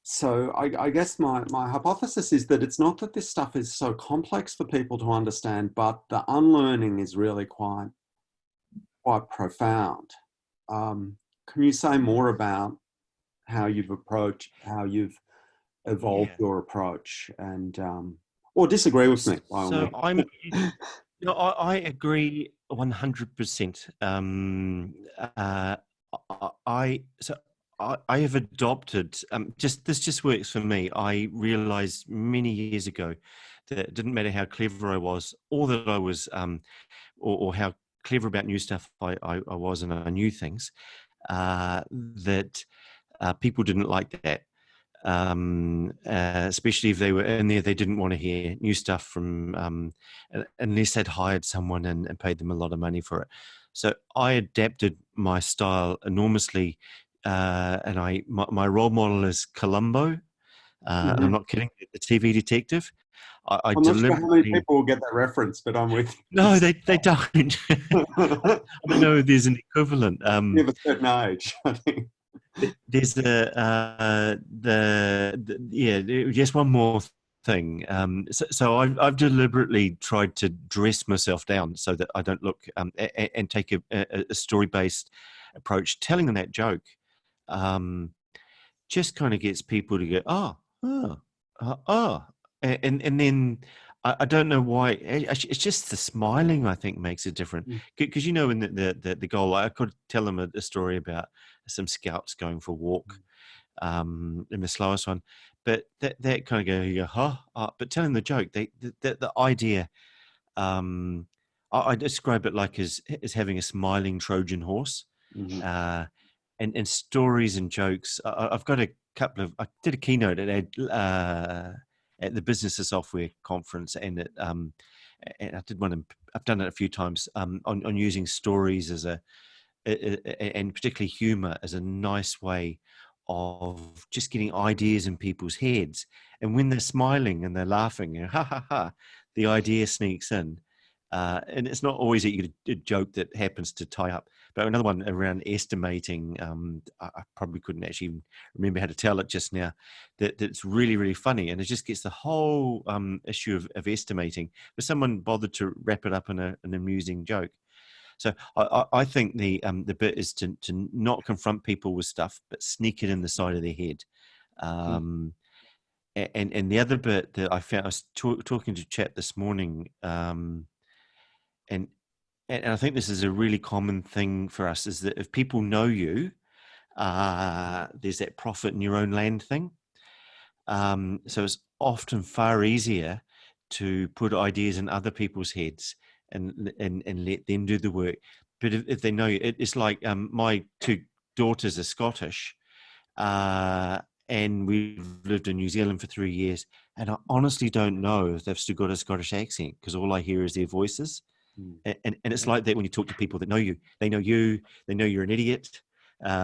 So I guess my hypothesis is that it's not that this stuff is so complex for people to understand, but the unlearning is really quite profound. Can you say more about how you've evolved your approach, and or disagree with me? So I agree 100%. I have adopted, this just works for me. I realized many years ago that it didn't matter how clever I was, or that I was, or how clever about new stuff I was, and I knew things, that people didn't like that. Especially if they were in there, they didn't want to hear new stuff from, unless they'd hired someone and paid them a lot of money for it. So I adapted my style enormously, and my role model is Columbo. I'm not kidding. The TV detective. I'm not sure how many people will get that reference, but I'm with you. No, they don't. I don't know if there's an equivalent. You have a certain age, I think. There's just one more thing. So I've deliberately tried to dress myself down so that I don't look, and take a story-based approach. Telling them that joke just kind of gets people to go, and then I don't know why. It's just the smiling, I think, makes it different. Because in the goal, I could tell them a story about some scouts going for a walk, in the slowest one, but that kind of go, but telling the joke, the idea, I describe it like as having a smiling Trojan horse, Mhm. and stories and jokes. I've got a couple of. I did a keynote at the Business of Software conference, and and I did one. I've done it a few times on using stories as and particularly humor as a nice way of just getting ideas in people's heads. And when they're smiling and they're laughing, ha ha ha, the idea sneaks in. And it's not always a joke that happens to tie up. But another one around estimating, I probably couldn't actually remember how to tell it just now, that's really, really funny. And it just gets the whole issue of estimating. But someone bothered to wrap it up in an amusing joke. So I think the bit is to not confront people with stuff, but sneak it in the side of their head. And the other bit that I found, I was talking to a chap this morning, and I think this is a really common thing for us, is that if people know you, there's that profit in your own land thing. So it's often far easier to put ideas in other people's heads and let them do the work. But if they know you, it's like my two daughters are Scottish, and we've lived in New Zealand for 3 years, and I honestly don't know if they've still got a Scottish accent, because all I hear is their voices. And it's like that when you talk to people that know you. They know you're an idiot. They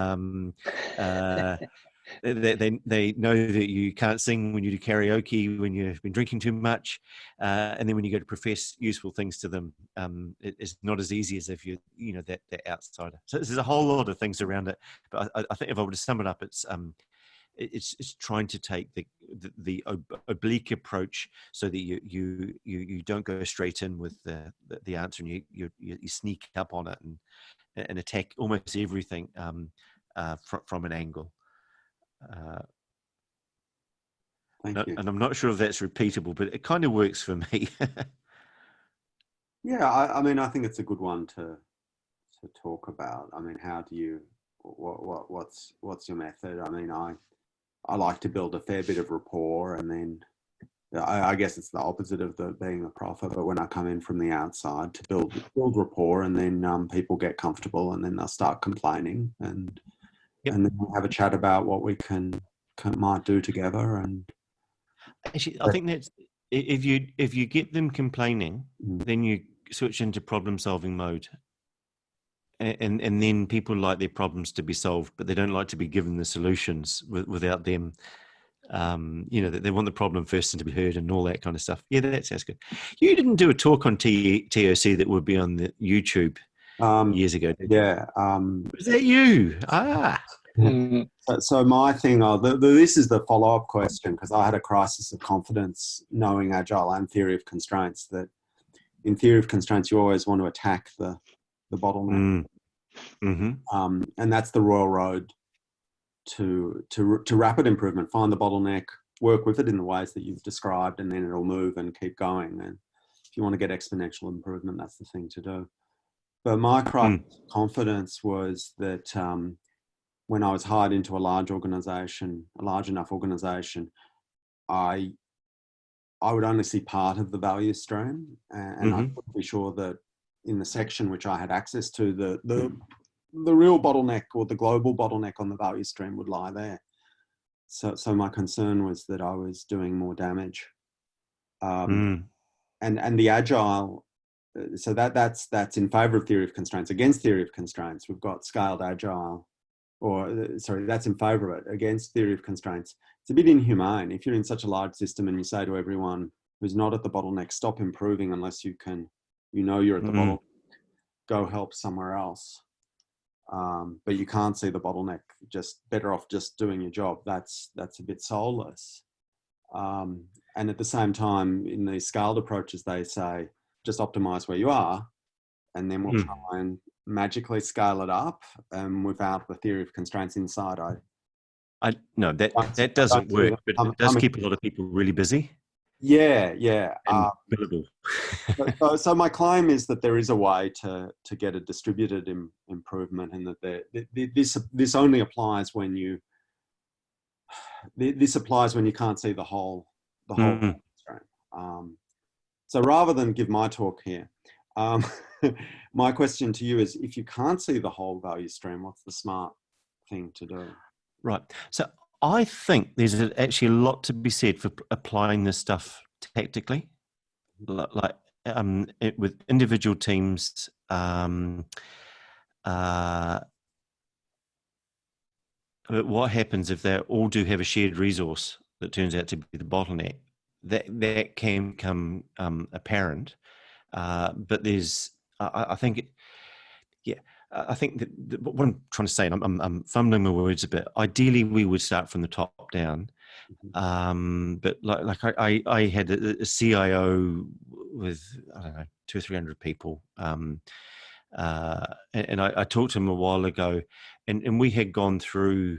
know that you can't sing when you do karaoke, when you've been drinking too much, and then when you go to profess useful things to them, it's not as easy as if you're that outsider. So there's a whole lot of things around it, but I think if I were to sum it up, it's trying to take the oblique approach, so that you don't go straight in with the answer, and you sneak up on it and attack almost everything from an angle. Thank you. And I'm not sure if that's repeatable, but it kind of works for me. Yeah, I mean, I think it's a good one to talk about. I mean, how do you, what's your method? I mean, I like to build a fair bit of rapport, and then I guess it's the opposite of being a prophet. But when I come in from the outside to build rapport, and then people get comfortable, and then they'll start complaining, and then we'll have a chat about what we might do together. And actually, I think that's, if you get them complaining, then you switch into problem solving mode. And then people like their problems to be solved, but they don't like to be given the solutions without them. They want the problem first and to be heard and all that kind of stuff. Yeah, that sounds good. You didn't do a talk on ToC that would be on the YouTube years ago, did you? Yeah. Was that you? So my thing, this is the follow-up question, because I had a crisis of confidence knowing Agile and theory of constraints, that in theory of constraints, you always want to attack the bottleneck. And that's the royal road to rapid improvement. Find the bottleneck, work with it in the ways that you've described, and then it'll move and keep going. And if you want to get exponential improvement, that's the thing to do. But my crisis of confidence was that when I was hired into a large enough organization, I would only see part of the value stream, and I couldn't be sure that in the section which I had access to, the real bottleneck, or the global bottleneck on the value stream, would lie there. So my concern was that I was doing more damage. And the Agile, so that's in favor of theory of constraints. Against theory of constraints, we've got scaled Agile, that's in favor of it. Against theory of constraints, it's a bit inhumane. If you're in such a large system and you say to everyone who's not at the bottleneck, stop improving unless you're at the bottleneck, go help somewhere else. But you can't see the bottleneck, just better off just doing your job. That's a bit soulless. And at the same time, in these scaled approaches, they say, just optimize where you are, and then we'll try and magically scale it up without the theory of constraints inside. No, that doesn't work, but it does keep a lot of people really busy. Yeah. And billable. So my claim is that there is a way to get a distributed improvement, and that this only applies when you can't see the whole constraint. So rather than give my talk here, My question to you is, if you can't see the whole value stream, what's the smart thing to do? Right. So I think there's actually a lot to be said for applying this stuff tactically, like with individual teams. But what happens if they all do have a shared resource that turns out to be the bottleneck? That can become apparent. But there's, I think, I think that what I'm trying to say, and I'm fumbling my words a bit. Ideally, we would start from the top down. But like I had a CIO with, I don't know, 200 or 300 people. And I talked to him a while ago, and we had gone through,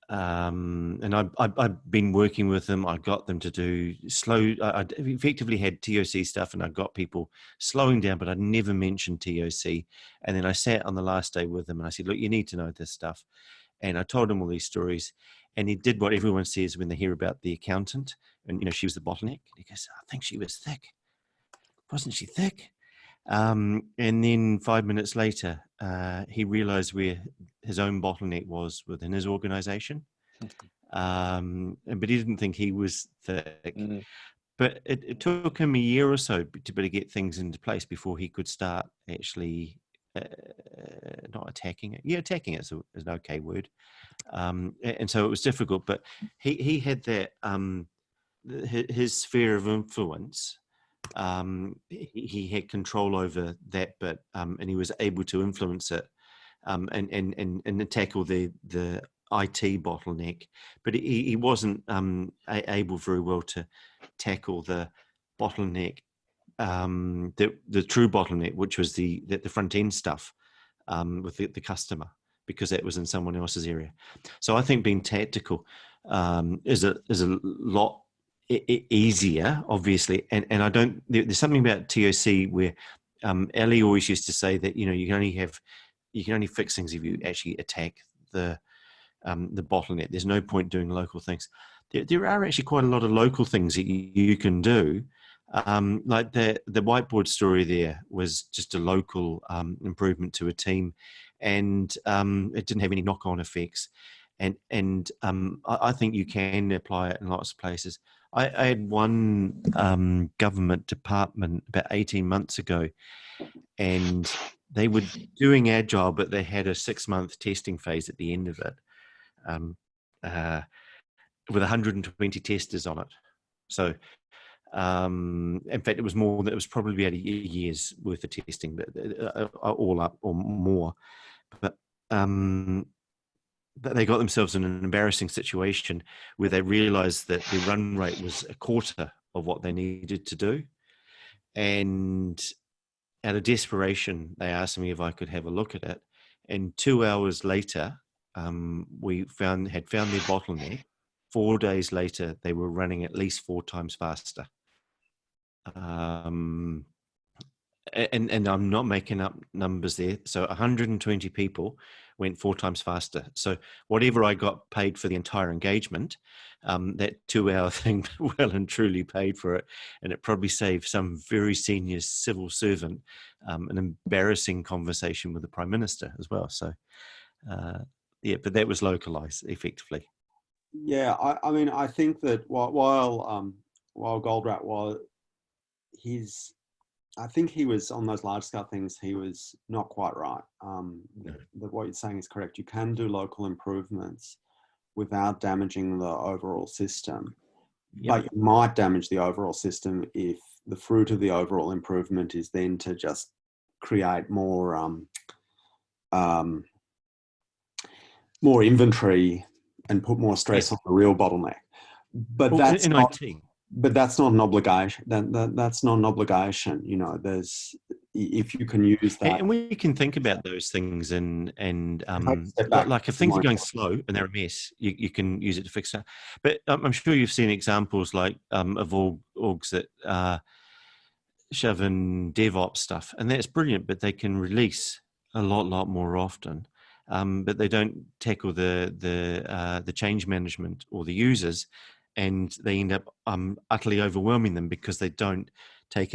and I've been working with them. I got them to do slow. I effectively had ToC stuff, and I got people slowing down, but I'd never mentioned ToC. And then I sat on the last day with them, and I said, "Look, you need to know this stuff." And I told him all these stories, and he did what everyone says when they hear about the accountant, and she was the bottleneck. He goes, "I think she was thick. Wasn't she thick?" And then 5 minutes later, he realized where his own bottleneck was within his organization. But he didn't think he was thick. But it took him a year or so to be able to get things into place before he could start actually not attacking it. Yeah, attacking it is an okay word. And so it was difficult, but he had that, his sphere of influence. He had control over that bit, and he was able to influence it, and tackle the IT bottleneck, but he wasn't able very well to tackle the bottleneck, the true bottleneck, which was the front end stuff with the customer, because that was in someone else's area. So I think being tactical is a lot easier, obviously, and I don't. There's something about ToC where Ali always used to say that you can only fix things if you actually attack the bottleneck. There's no point doing local things. There are actually quite a lot of local things that you can do. Like the whiteboard story there was just a local improvement to a team, and it didn't have any knock-on effects. And I think you can apply it in lots of places. I had one government department about 18 months ago, and they were doing Agile, but they had a 6-month testing phase at the end of it, with 120 testers on it. So, in fact, it was more. It was probably about a year's worth of testing, but all up or more. But they got themselves in an embarrassing situation where they realized that the run rate was a quarter of what they needed to do. And out of desperation, they asked me if I could have a look at it. And 2 hours later, we had found their bottleneck. 4 days later, they were running at least 4 times faster. And I'm not making up numbers there. So 120 people went 4 times faster. So whatever I got paid for the entire engagement, that 2-hour thing well and truly paid for it. And it probably saved some very senior civil servant an embarrassing conversation with the Prime Minister as well. So, but that was localized effectively. Yeah, I mean, I think that while Goldrat was I think he was on those large scale things. He was not quite right. What you're saying is correct. You can do local improvements without damaging the overall system, but you might damage the overall system if the fruit of the overall improvement is then to just create more inventory and put more stress on the real bottleneck. But that's in not, IT. But that's not an obligation. That's not an obligation. If you can use that, and we can think about those things, and like if things are going slow and they're a mess, you can use it to fix that. But I'm sure you've seen examples like of orgs that shove in DevOps stuff, and that's brilliant. But they can release a lot more often. But they don't tackle the change management or the users, and they end up utterly overwhelming them because they don't take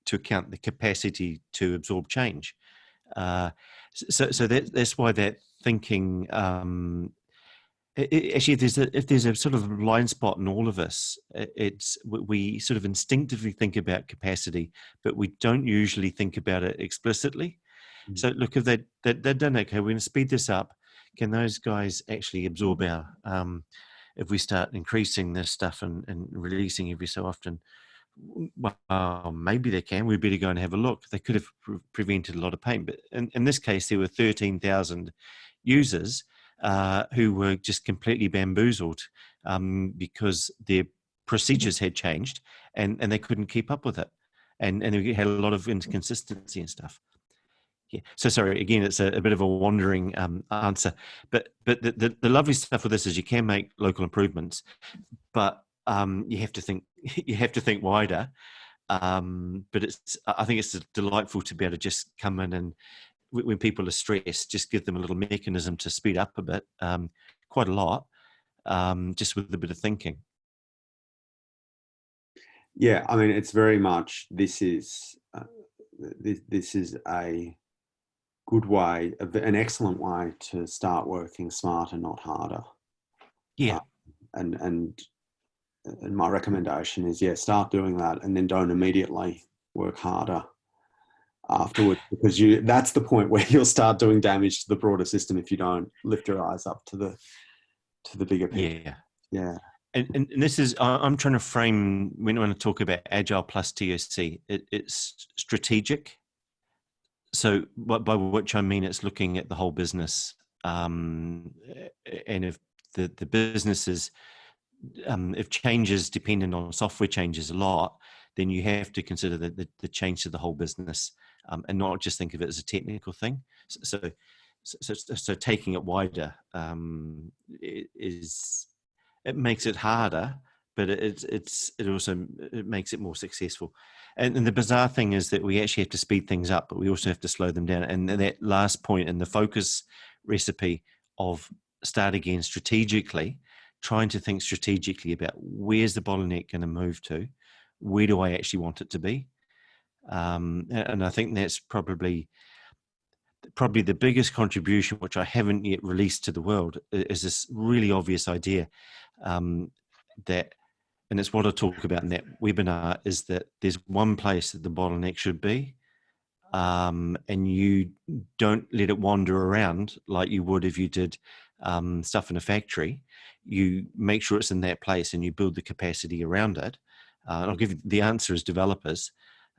to account the capacity to absorb change. So that's why that thinking. Actually, if there's a sort of blind spot in all of us, it's we sort of instinctively think about capacity, but we don't usually think about it explicitly. Mm. So look, if they've done okay, we're going to speed this up. Can those guys actually absorb our? If we start increasing this stuff and releasing every so often, well, maybe they can. We better go and have a look. They could have prevented a lot of pain, but in this case, there were 13,000 users. Who were just completely bamboozled because their procedures had changed and they couldn't keep up with it. And they had a lot of inconsistency and stuff. Yeah. So sorry, again, it's a bit of a wandering answer. But the lovely stuff with this is you can make local improvements, but you have to think wider. But I think it's delightful to be able to just come in and when people are stressed, just give them a little mechanism to speed up a bit, quite a lot, just with a bit of thinking. Yeah, I mean, it's very much, this is a good way, an excellent way to start working smarter, not harder. Yeah. And my recommendation is, yeah, start doing that and then don't immediately work harder afterwards, because that's the point where you'll start doing damage to the broader system if you don't lift your eyes up to the bigger picture. Yeah. And this is, I'm trying to frame, when I talk about Agile plus ToC, it's strategic. So by which I mean it's looking at the whole business. And if the business is, if changes dependent on software changes a lot, then you have to consider the change to the whole business. And not just think of it as a technical thing. So taking it wider it makes it harder, but it also makes it more successful. And the bizarre thing is that we actually have to speed things up, but we also have to slow them down. And that last point in the focus recipe of start again strategically, trying to think strategically about where's the bottleneck going to move to, where do I actually want it to be. And I think that's probably the biggest contribution, which I haven't yet released to the world, is this really obvious idea that, and it's what I talk about in that webinar, is that there's one place that the bottleneck should be, and you don't let it wander around like you would if you did stuff in a factory. You make sure it's in that place and you build the capacity around it. I'll give you the answer as developers.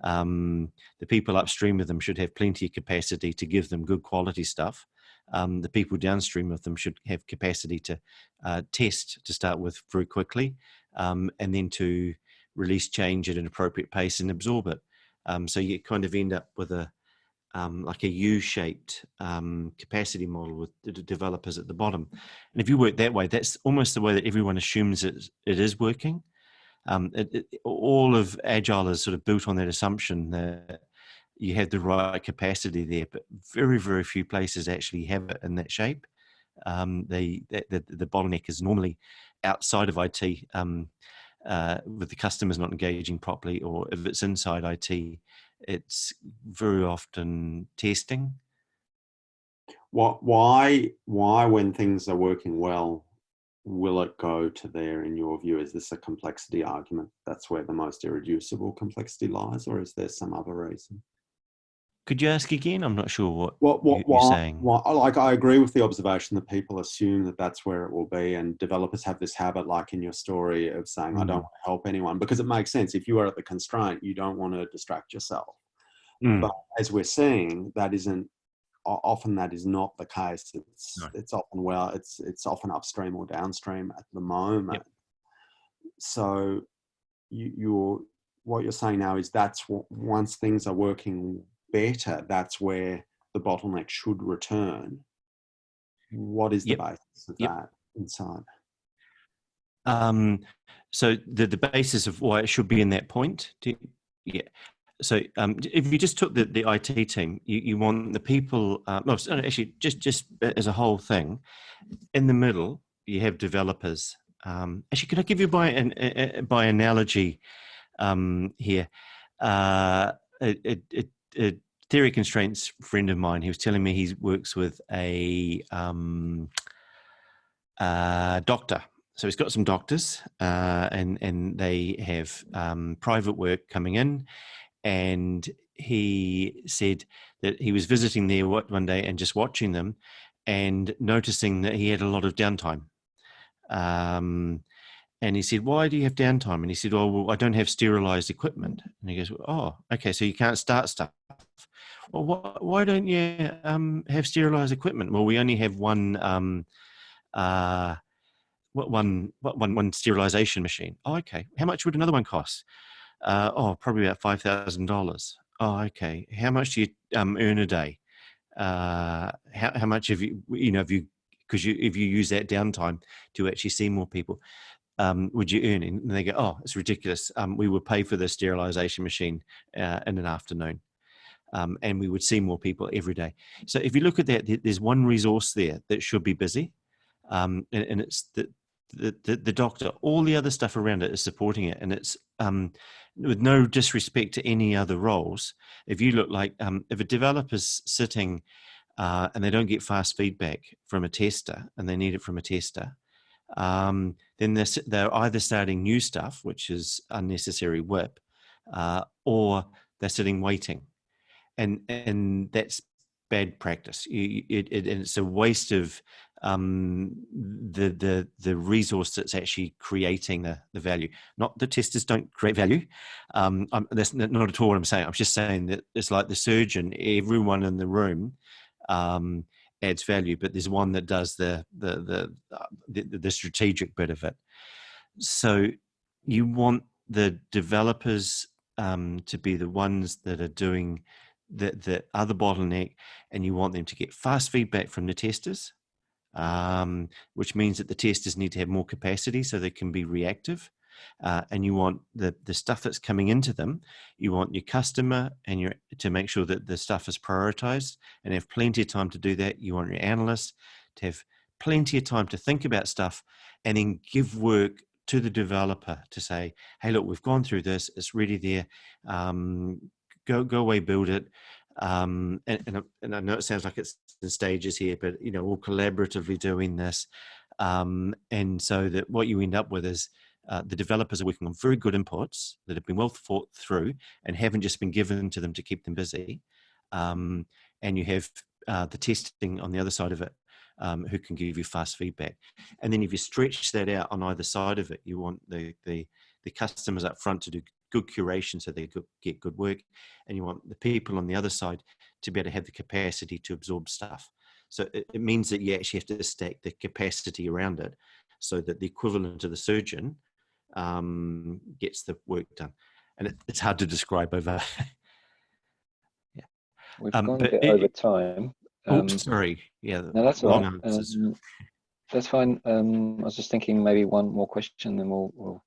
The people upstream of them should have plenty of capacity to give them good quality stuff. The people downstream of them should have capacity to test to start with very quickly, and then to release change at an appropriate pace and absorb it. So you kind of end up with like a U-shaped capacity model with the developers at the bottom. And if you work that way, that's almost the way that everyone assumes it is working. All of Agile is sort of built on that assumption that you have the right capacity there, but very, very few places actually have it in that shape. The bottleneck is normally outside of IT, with the customers not engaging properly, or if it's inside IT, it's very often testing. Why when things are working well, will it go to there, in your view? Is this a complexity argument? That's where the most irreducible complexity lies, or is there some other reason? Could you ask again? I'm not sure what you're saying. Like, I agree with the observation that people assume that that's where it will be, and developers have this habit, like in your story, of saying, I don't want to help anyone, because it makes sense. If you are at the constraint, you don't want to distract yourself. But as we're seeing, that is not the case. It's often upstream or downstream at the moment. Yep. So what you're saying now is that's once things are working better, that's where the bottleneck should return. What is the basis of that insight? So the basis of why it should be in that point. So if you just took the IT team, you want the people, actually just as a whole thing, in the middle, you have developers. Actually, could I give you by analogy here? a theory constraints friend of mine. He was telling me he works with a doctor. So he's got some doctors, and they have private work coming in. And he said that he was visiting there one day and just watching them, and noticing that he had a lot of downtime. And he said, "Why do you have downtime?" And he said, "Oh, well, I don't have sterilized equipment." And he goes, "Oh, okay, so you can't start stuff." Well, why don't you have sterilized equipment? Well, we only have one sterilization machine. Oh, okay. How much would another one cost? Probably about $5,000. Oh, okay. How much do you earn a day? How much have you, because if you use that downtime to actually see more people, would you earn? And they go, "Oh, it's ridiculous. We would pay for the sterilization machine in an afternoon. And we would see more people every day." So if you look at that, there's one resource there that should be busy. And it's the doctor. All the other stuff around it is supporting it. And it's with no disrespect to any other roles. If you look like, if a developer's sitting and they don't get fast feedback from a tester, and they need it from a tester, then they're either starting new stuff, which is unnecessary WIP, or they're sitting waiting. And that's bad practice. And it's a waste of the resource that's actually creating the value. Not the testers don't create value. That's not at all what I'm saying. I'm just saying that it's like the surgeon. Everyone in the room adds value, but there's one that does the strategic bit of it. So you want the developers to be the ones that are doing the other bottleneck, and you want them to get fast feedback from the testers, which means that the testers need to have more capacity so they can be reactive. And you want the stuff that's coming into them, you want your customer and to make sure that the stuff is prioritized and have plenty of time to do that. You want your analysts to have plenty of time to think about stuff, and then give work to the developer to say, "Hey, look, we've gone through this, it's ready there. Go away, build it." And I know it sounds like it's in stages here, but all collaboratively doing this. And so that what you end up with is the developers are working on very good inputs that have been well thought through and haven't just been given to them to keep them busy. And you have the testing on the other side of it, who can give you fast feedback. And then if you stretch that out on either side of it, you want the customers up front to do good curation so they get good work, and you want the people on the other side to be able to have the capacity to absorb stuff. So it means that you actually have to stack the capacity around it so that the equivalent of the surgeon gets the work done. And it's hard to describe over. Yeah. We've gone a bit over time. Sorry. Yeah. No, that's all right. Answers. That's fine. I was just thinking maybe one more question, then we'll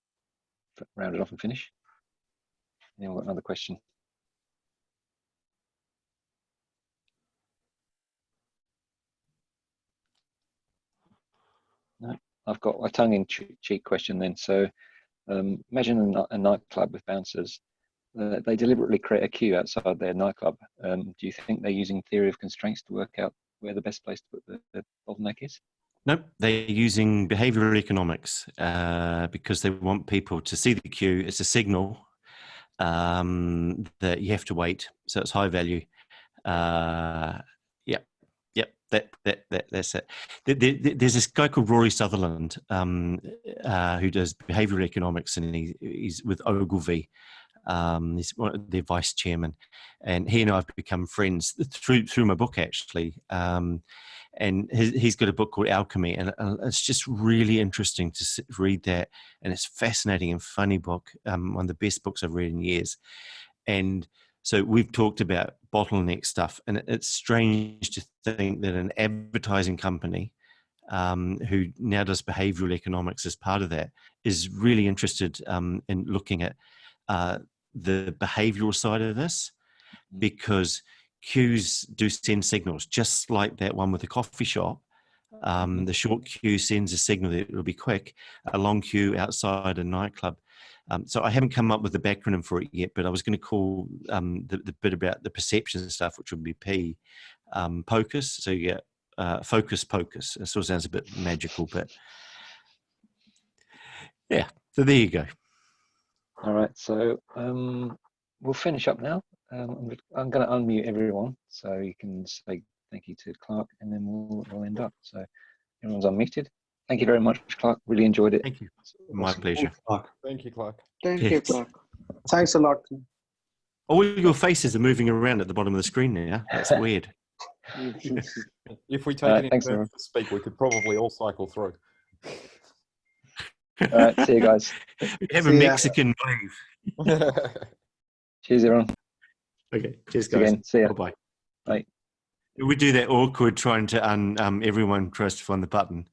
round it off and finish. Anyone got another question? No, I've got a tongue-in-cheek question then. So imagine a nightclub with bouncers. They deliberately create a queue outside their nightclub. Do you think they're using theory of constraints to work out where the best place to put the bottleneck is? Nope, they're using behavioral economics because they want people to see the queue. It's a signal that you have to wait, so it's high value. That's it. There's this guy called Rory Sutherland who does behavioral economics, and he's with Ogilvy. He's their vice chairman, and he and I have become friends through my book actually. And he's got a book called Alchemy, and it's just really interesting to read that. And it's fascinating and funny book, one of the best books I've read in years. And so we've talked about bottleneck stuff, and it's strange to think that an advertising company who now does behavioral economics as part of that is really interested in looking at the behavioral side of this, because queues do send signals, just like that one with the coffee shop. The short queue sends a signal that it will be quick. A long queue outside a nightclub. So I haven't come up with the backronym for it yet, but I was going to call the bit about the perception stuff, which would be P, POCUS. So you get focus, POCUS. It sort of sounds a bit magical, but yeah. So there you go. All right, so we'll finish up now. I'm going to unmute everyone so you can say thank you to Clarke, and then we'll end up. So everyone's unmuted. Thank you very much, Clarke. Really enjoyed it. Thank you. My pleasure. Thank you, Clarke. Thank Yes. you, Clarke. Thanks a lot. All your faces are moving around at the bottom of the screen now. That's weird. If we take any thanks, turns to speak, we could probably all cycle through. All right, see you guys. Have a See ya. Mexican wave. Cheers, everyone. Okay, cheers, Thanks guys. again. See ya. Bye-bye. Bye. We do that awkward trying to everyone tries to find the button.